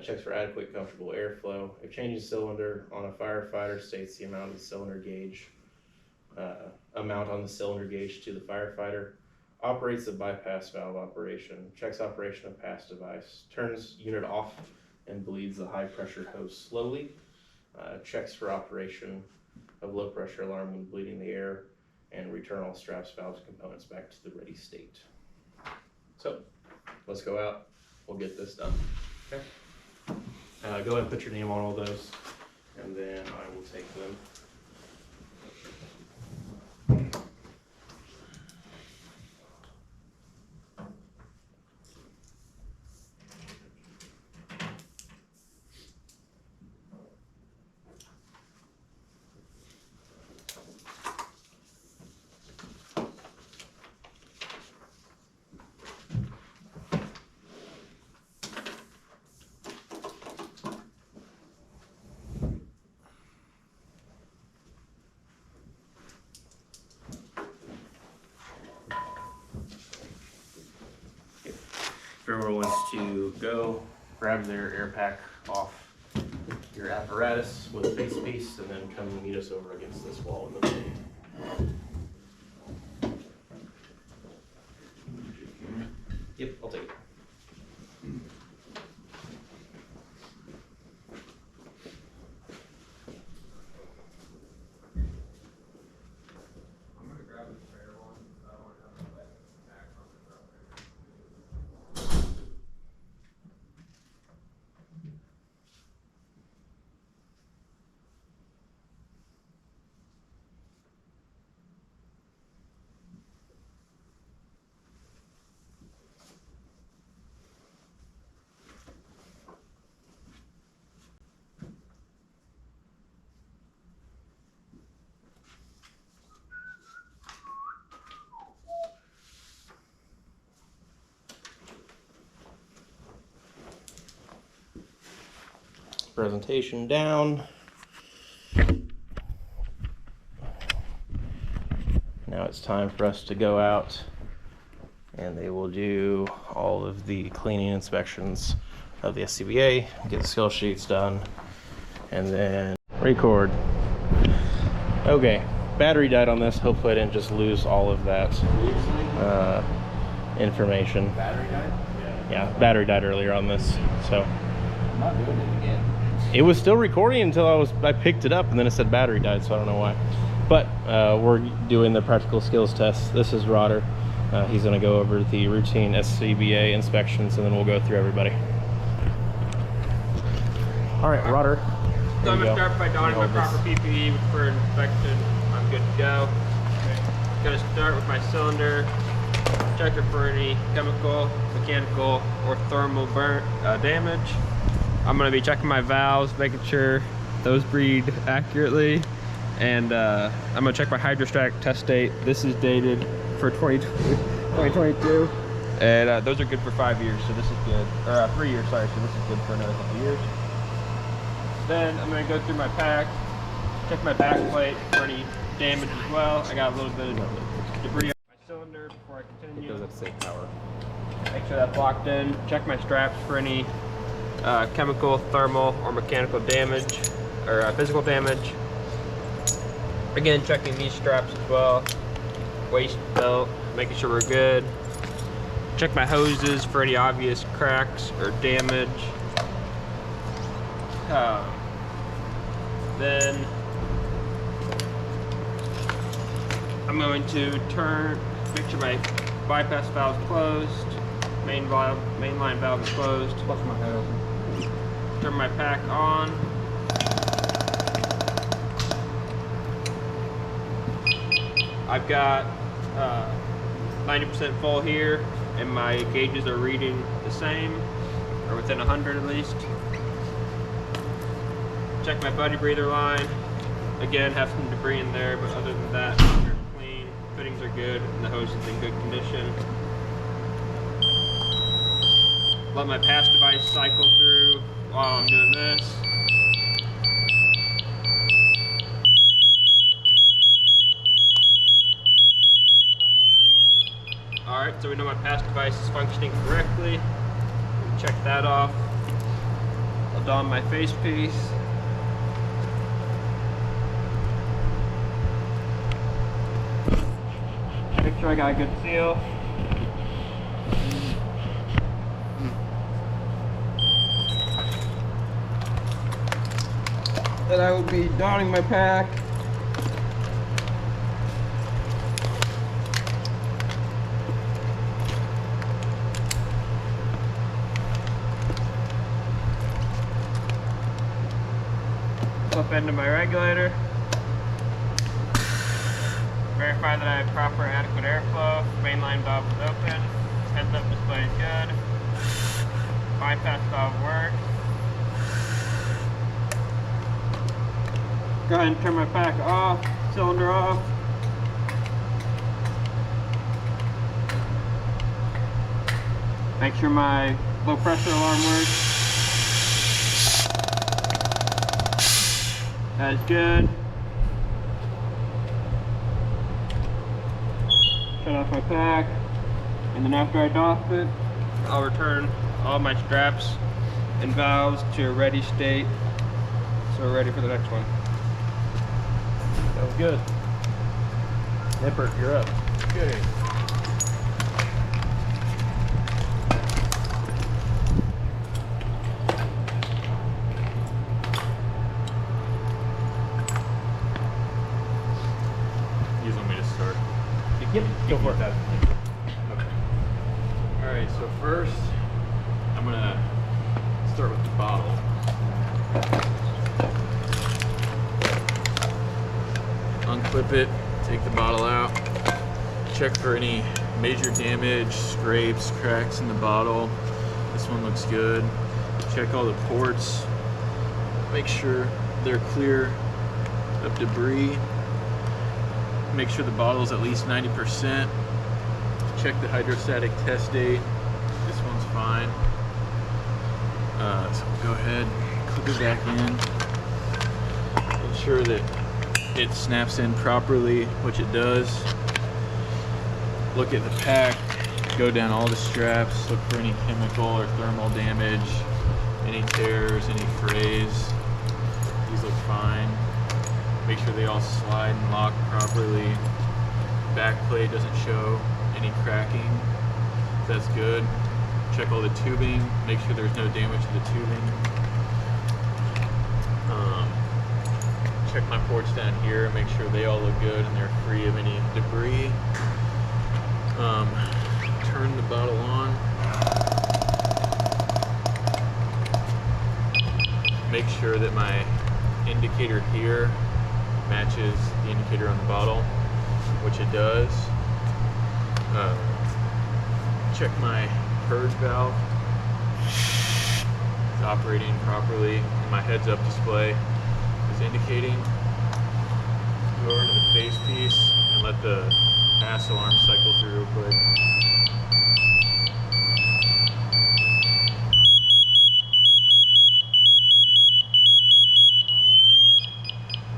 checks for adequate comfortable airflow. If changing cylinder on a firefighter, states the amount of the cylinder gauge, amount on the cylinder gauge to the firefighter, operates the bypass valve operation, checks operation of pass device, turns unit off and bleeds the high pressure hose slowly, checks for operation of low pressure alarm when bleeding the air, and return all straps, valves, components back to the ready state. So let's go out, we'll get this done. Okay. Go ahead and put your name on all those, and then I will take them. If everyone wants to go, grab their air pack off your apparatus with a face piece, and then come and meet us over against this wall in the middle. Yep, I'll take it. I'm gonna grab the spare one. I don't want to have a wet pack on the truck right now. Presentation down. Now it's time for us to go out, and they will do all of the cleaning inspections of the SCBA, get the skill sheets done, and then record. Okay, battery died on this. Hopefully I didn't just lose all of that information. Battery died? Yeah, battery died earlier on this, so. I'm not doing it again. It was still recording until I picked it up, and then it said battery died, so I don't know why. But we're doing the practical skills test. This is Rodder. He's going to go over the routine SCBA inspections, and then we'll go through everybody. All right, Rodder. So I'm going to start by donning my proper PPE for inspection. I'm good to go. Going to start with my cylinder. Check it for any chemical, mechanical, or thermal damage. I'm gonna be checking my valves, making sure those breathe accurately. And I'm gonna check my hydrostatic test date. This is dated for 2022. And those are good for 5 years, so this is good. Or 3 years, sorry, so this is good for another couple years. Then I'm gonna go through my pack, check my back plate for any damage as well. I got a little bit of debris on my cylinder before I continue. It does have safe power. Make sure that's locked in. Check my straps for any chemical, thermal, or mechanical damage, or physical damage. Again, checking these straps as well. Waist belt, making sure we're good. Check my hoses for any obvious cracks or damage. Then I'm going to make sure my bypass valve is closed, mainline valve is closed. Plus my head open. Turn my pack on. I've got 90% full here, and my gauges are reading the same, or within 100 at least. Check my buddy breather line. Again, have some debris in there, but other than that, they're clean. Fittings are good, and the hose is in good condition. Let my pass device cycle through while I'm doing this. Alright, so we know my pass device is functioning correctly. Check that off. I'll don my face piece. Make sure I got a good seal. Then I will be donning my pack. Flip into my regulator. Verify that I have proper adequate airflow. Mainline valve is open. Heads up display is good. Bypass valve works. Go ahead and turn my pack off, cylinder off. Make sure my low pressure alarm works. That is good. Shut off my pack, and then after I doff it, I'll return all my straps and valves to a ready state, so we're ready for the next one. Sounds good. Nipper, you're up. Okay. You want me to start? Yep, go for it. That. Okay. Alright, so first, I'm gonna start with the bottle. Unclip it, take the bottle out, check for any major damage, scrapes, cracks in the bottle. This one looks good. Check all the ports, make sure they're clear of debris. Make sure the bottle is at least 90%. Check the hydrostatic test date. This one's fine. So we'll go ahead, clip it back in. Ensure that it snaps in properly, which it does. Look at the pack, go down all the straps, look for any chemical or thermal damage, any tears, any frays. These look fine. Make sure they all slide and lock properly. Back plate doesn't show any cracking. That's good. Check all the tubing, make sure there's no damage to the tubing. Check my ports down here, make sure they all look good and they're free of any debris. Turn the bottle on. Make sure that my indicator here matches the indicator on the bottle, which it does. check my purge valve. It's operating properly, and my heads-up display is indicating. Go over to the face piece and let the pass alarm cycle through real quick.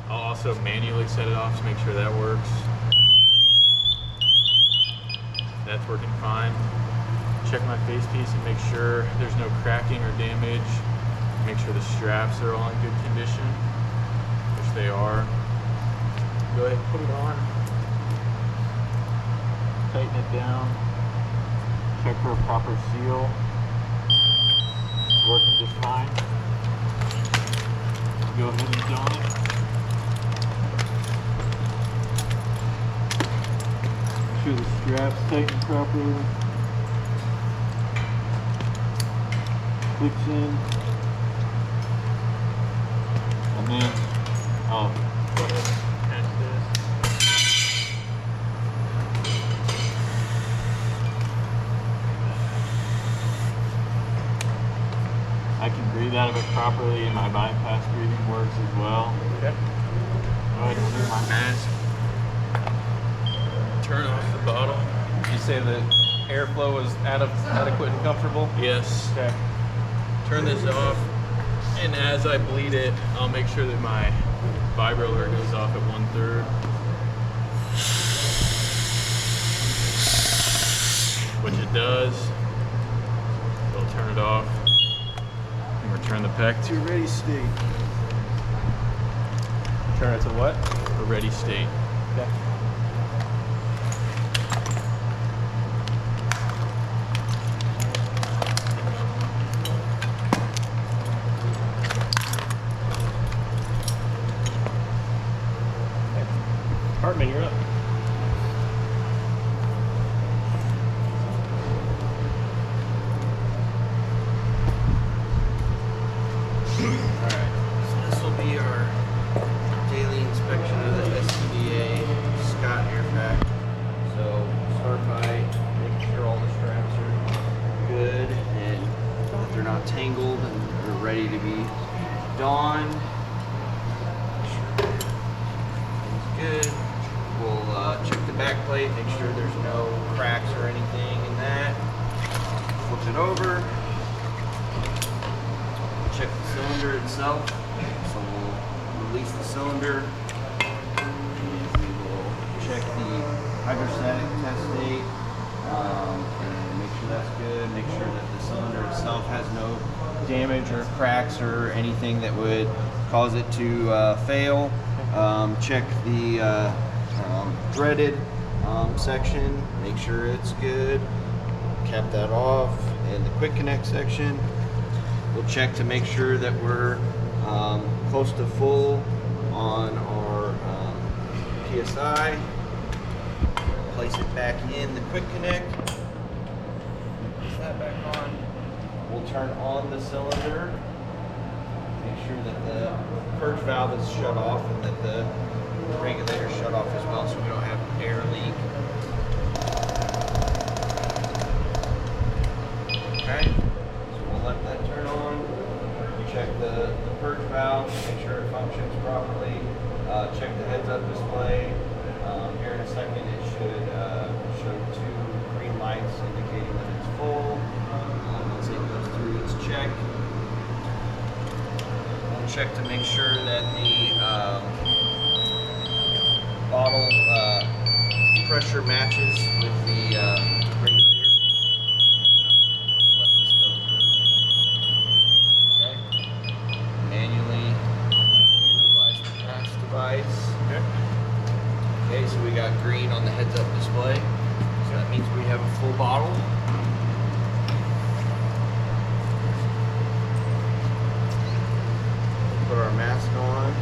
I'll also manually set it off to make sure that works. That's working fine. Check my face piece and make sure there's no cracking or damage. Make sure the straps are all in good condition, which they are. Go ahead and put it on. Tighten it down. Check for a proper seal. It's working just fine. Go ahead and don it. Make sure the straps tighten properly. Clicks in. And then I'll go ahead and attach this. I can breathe out of it properly, and my bypass breathing works as well. Okay. Go ahead and remove my mask. Turn off the bottle. You say the airflow is adequate and comfortable? Yes. Okay. Turn this off, and as I bleed it, I'll make sure that my vibro alert goes off at 1/3. Which it does. So I'll turn it off and return the pack to a ready state. Turn it to what? A ready state. Okay. Hartman, you're up. Alright, so this will be our daily inspection of the SCBA Scott air pack. So start by making sure all the straps are good and that they're not tangled and they're ready to be donned. Everything's good. We'll check the back plate, make sure there's no cracks or anything in that. Flip it over. Check the cylinder itself. So we'll release the cylinder. And we will check the hydrostatic test state. And make sure that's good. Make sure that the cylinder itself has no damage or cracks or anything that would cause it to fail. Check the threaded section, make sure it's good, cap that off, and the quick connect section, we'll check to make sure that we're close to full on our PSI, place it back in the quick connect, put that back on, we'll turn on the cylinder, make sure that the purge valve is shut off and that the regulator shut off as well so we don't have an air leak. Okay, so we'll let that turn on. Check the purge valve, make sure it functions properly. Check the heads up display. Here in a second it should show 2 green lights indicating that it's full. Once it goes through its check, we'll check to make sure that the bottle pressure matches with the regulator. Let this go through. Okay. Manually utilize the pass device. Okay. Okay, so we got green on the heads-up display. So that means we have a full bottle. Put our mask on.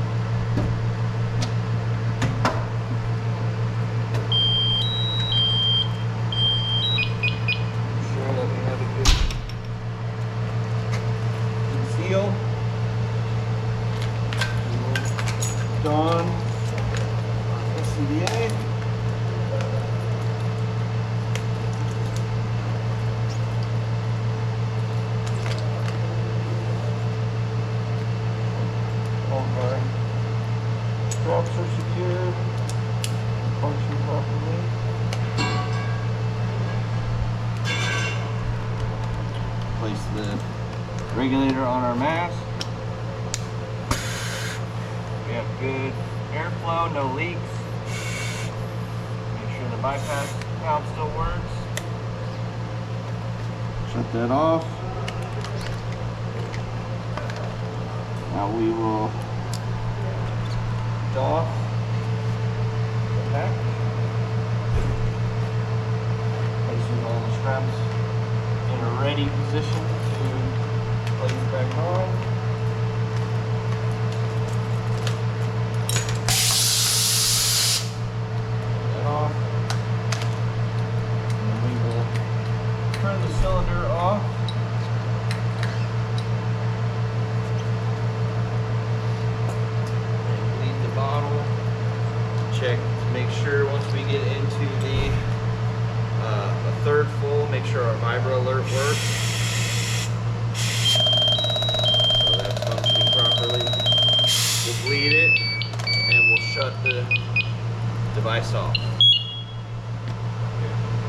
Sure that we have a good seal. Dawn. SCBA. All of our straps are secured, function properly. Place the regulator on our mast. We have good airflow, no leaks. Make sure the bypass valve still works. Shut that off. Now we will doff the pack. Placing all the straps in a ready position to place back on. That off. And then we will turn the cylinder off. And leave the bottle. Check to make sure once we get into the a third full, make sure our vibro alert works. So that's functioning properly. We'll bleed it and we'll shut the device off.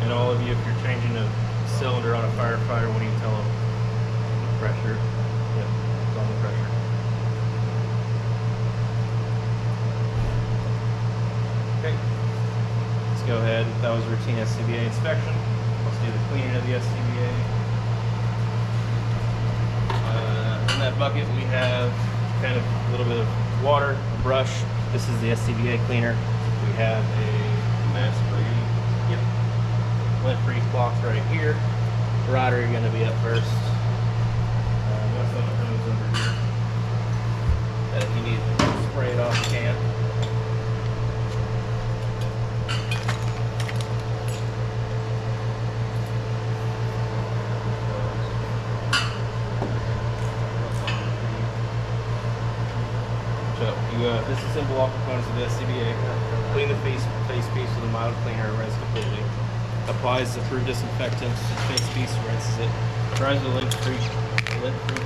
And all of you, if you're changing a cylinder on a firefighter, what do you tell them? Pressure. Yep, it's on the pressure. Okay. Let's go ahead. That was routine SCBA inspection. Let's do the cleaning of the SCBA. In that bucket we have kind of a little bit of water, a brush. This is the SCBA cleaner. We have a mass-free, lint-free cloth right here. Rotor, you're going to be up first. Most of the hose over here. If you need to spray it off, you can. So, disassemble all components of the SCBA. Clean the face piece with a mild cleaner and rinse completely. Applies the approved disinfectant to the face piece, rinses it. Dries with a lint-free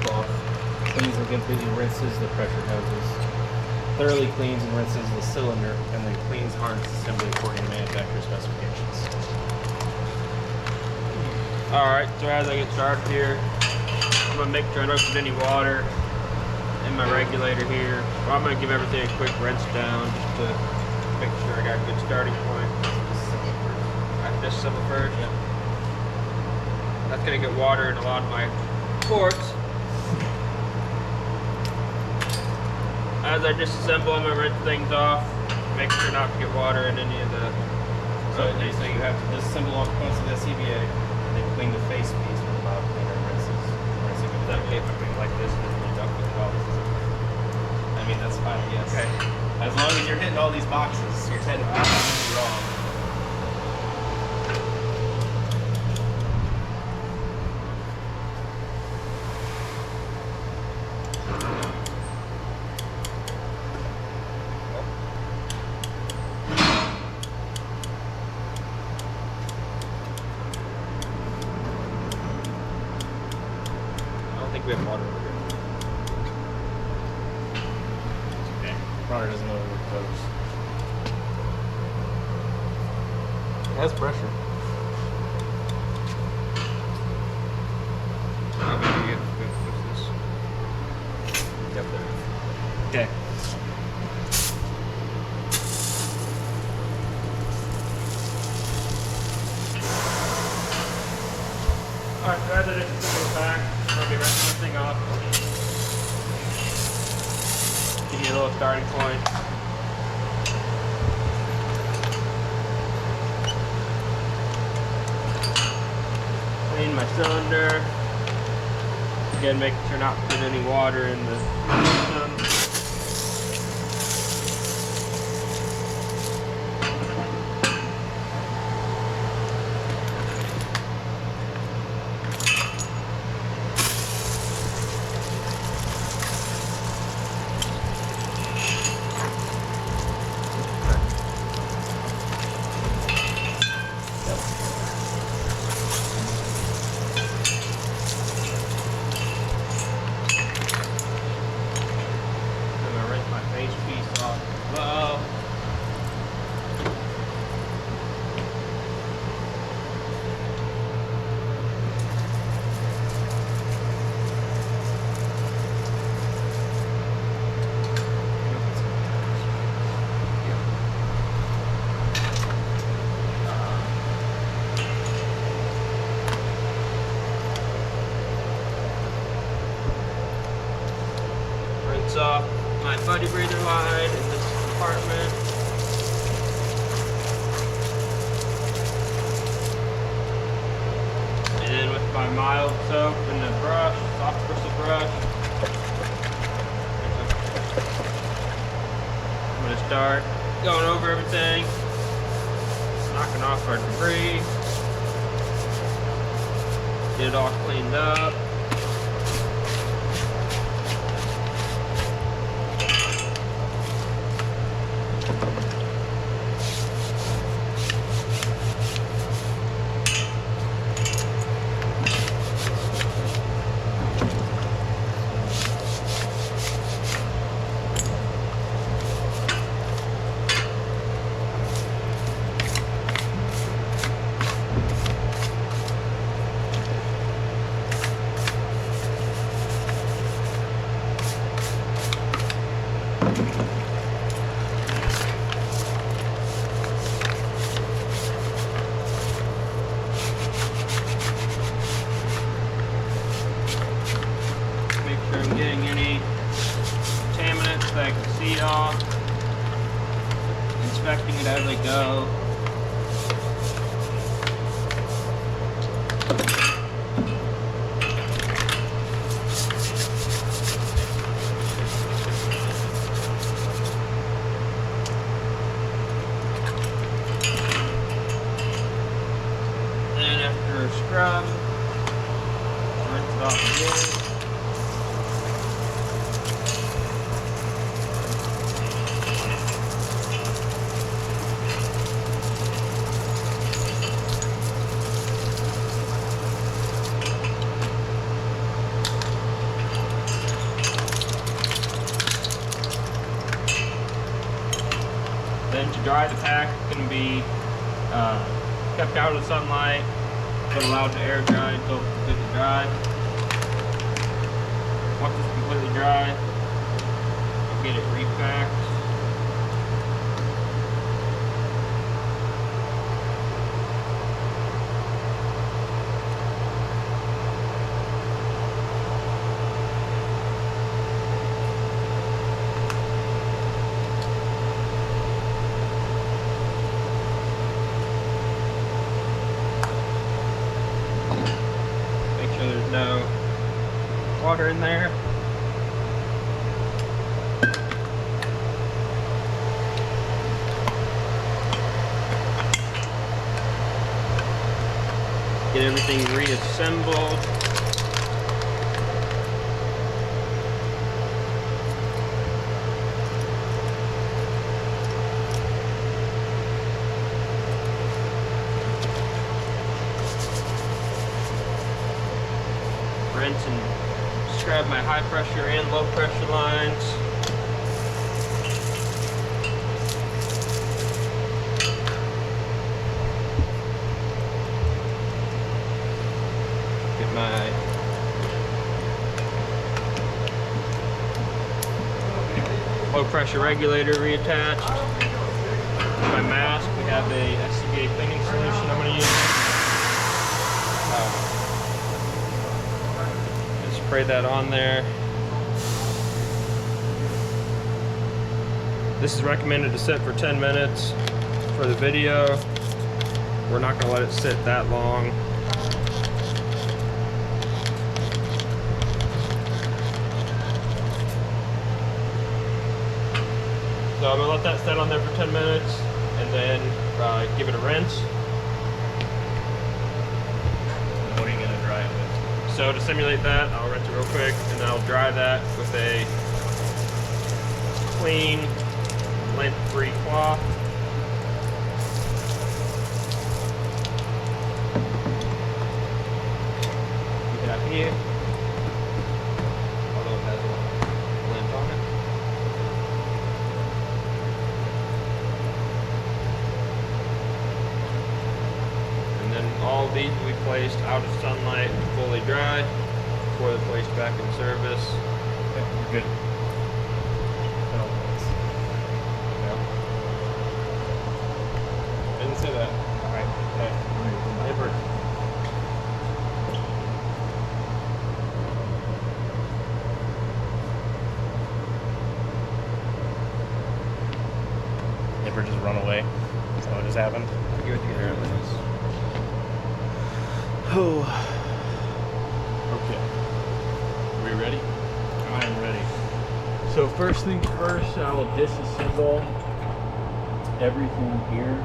cloth. Cleans and completely rinses the pressure hoses. Thoroughly cleans and rinses the cylinder, and then cleans harness assembly according to manufacturer specifications. Alright, so as I get started here, I'm gonna make sure I don't put any water in my regulator here. Well, I'm gonna give everything a quick rinse down just to make sure I got a good starting point. Disassemble first. Yep. That's gonna get water in a lot of my ports. As I disassemble, I'm gonna rinse things off. Make sure not to get water in any of the. So you have to disassemble all components of the SCBA, then clean the face piece with a mild cleaner, rinsing it. That okay if I bring it like this, and then duck with it all. I mean, that's fine, yes. Okay. As long as you're hitting all these boxes, you're technically not going to be wrong. I don't think we have water over here. Okay. Runner doesn't know where it goes. It has pressure. Maybe you push this. Yep, there. Okay. Alright, so as I disassemble the pack, I'm gonna be rinsing this thing off. Give you a little starting point. Clean my cylinder. Again, making sure not to put any water in the system. close off my buddy breather line in this compartment. And then with my mild soap and the brush, soft bristle brush, I'm gonna start going over everything, knocking off our debris, get it all cleaned up. Make sure I'm getting any contaminants that I can see off. Inspecting it as I go. Then after a scrub, rinse it off again. Then to dry the pack, it's going to be kept out of the sunlight, but allowed to air dry until it's completely dry. Once it's completely dry, I'll get it repacked. There's no water in there. Get everything reassembled. Rinse and scrub my high pressure and low pressure lines. Get my low pressure regulator reattached. My mask, we have a SCBA cleaning solution I'm going to use. Spray that on there. This is recommended to sit for 10 minutes for the video. We're not going to let it sit that long. So I'm going to let that sit on there for 10 minutes and then give it a rinse. What are you gonna dry it with? So to simulate that, I'll rinse it real quick and then I'll dry that with a clean, lint-free cloth. Keep it up here. Although it has a lint on it. And then all these will be placed out of sunlight, fully dry, before they're placed back in service. Okay, you're good. Didn't say that. Alright. Okay. Paper. zipper just run away. That's what just happened. Apparently. Oh, Okay. We ready? I'm ready. So first things first, I will disassemble everything here.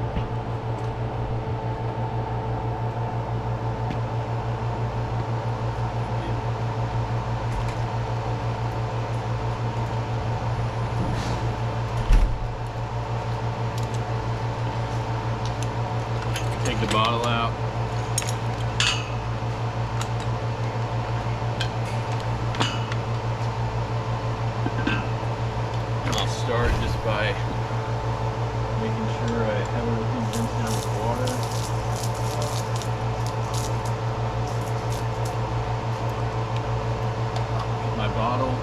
Take the bottle out. And I'll start just by making sure I have everything rinsed down with water. Get my bottle.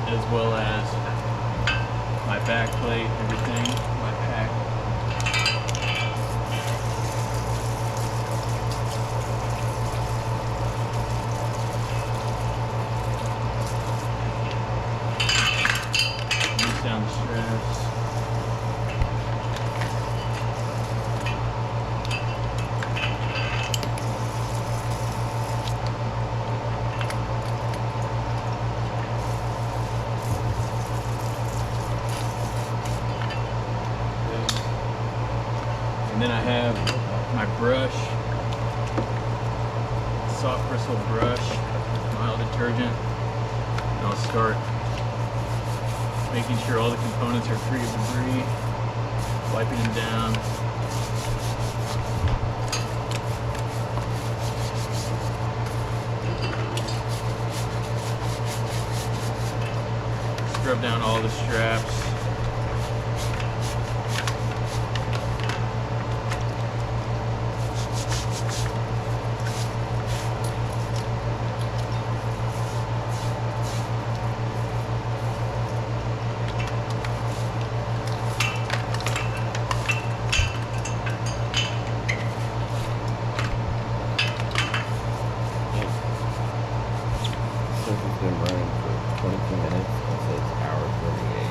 As well as my back plate, everything, my pack. Loose down the straps. And then I have my brush, soft bristle brush, mild detergent. And I'll start making sure all the components are free of debris, wiping them down. Scrub down all the straps. Since it's been running for 22 minutes, it says hour 48.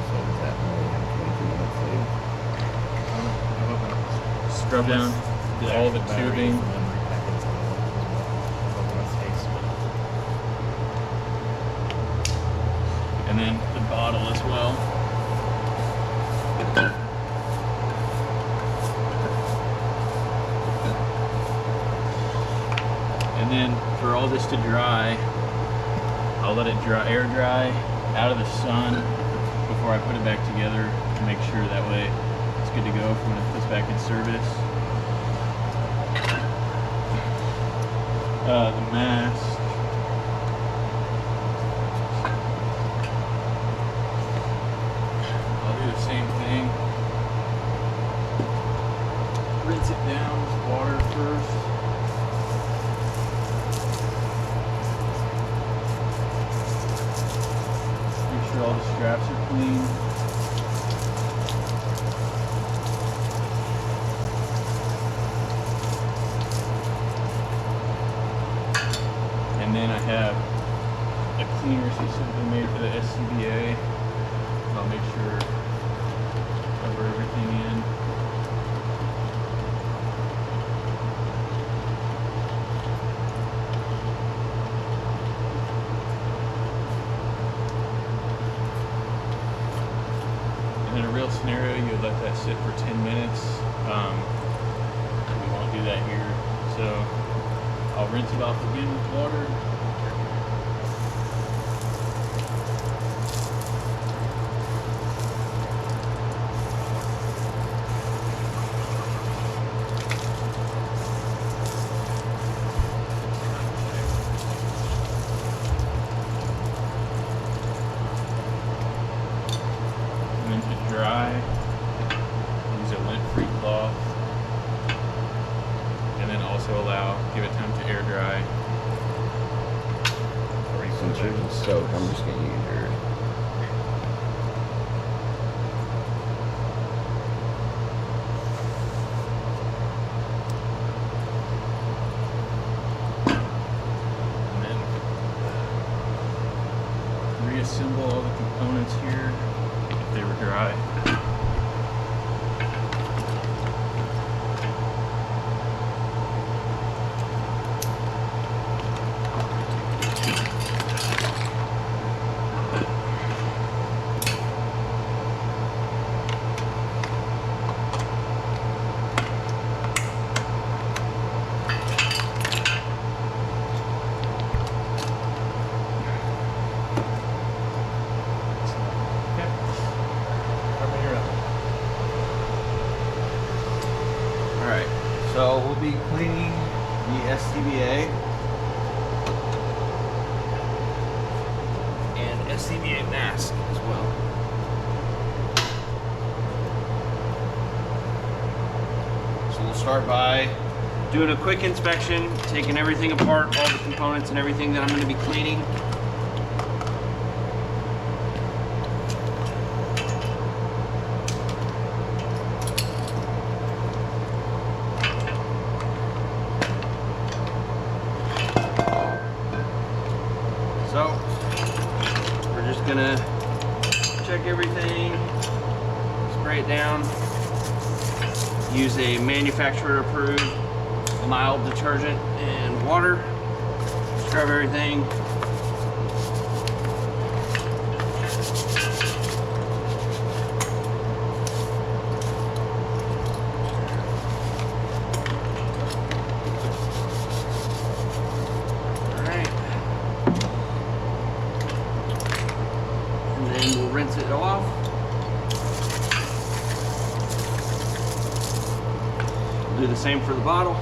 So does that mean we have 22 minutes saved? Scrub down all the tubing. And then the bottle as well. And then for all this to dry, I'll let it dry, air dry out of the sun before I put it back together to make sure that way it's good to go for when it puts back in service. The mask. I'll do the same thing. Rinse it down with water first. Make sure all the straps are clean. And then I have a cleaner specifically made for the SCBA. I'll make sure cover everything in. And in a real scenario, you would let that sit for 10 minutes. We won't do that here. So I'll rinse it off again with water. And then to dry, use a lint-free cloth. And then also give it time to air dry. Since yours is soaked, I'm just gonna use yours. So we'll be cleaning the SCBA and SCBA mask as well. So we'll start by doing a quick inspection, taking everything apart, all the components and everything that I'm going to be cleaning. So, we're just gonna check everything, spray it down, use a manufacturer approved mild detergent and water, scrub everything. Rinse it off. We'll do the same for the bottle.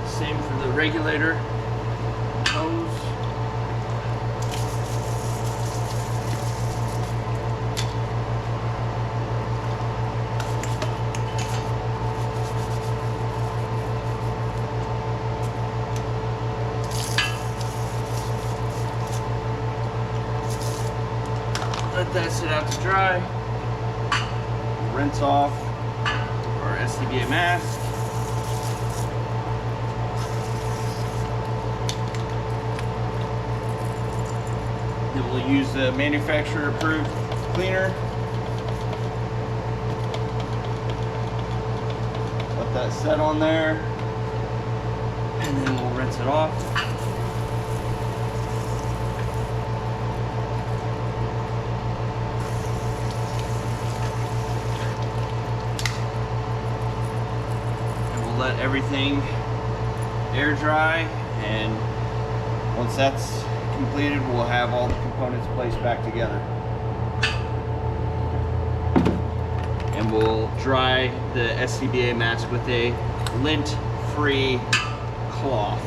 Same for the regulator hose. Let that sit out to dry. Rinse off our SCBA mask. Then we'll use the manufacturer approved cleaner. Let that set on there. And then we'll rinse it off. Let everything air dry, and once that's completed, we'll have all the components placed back together. And we'll dry the SCBA mask with a lint-free cloth.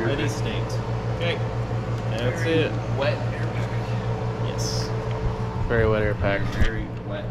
Ready, state. Okay. That's it. Wet. Yes. Very wet air pack. Very wet.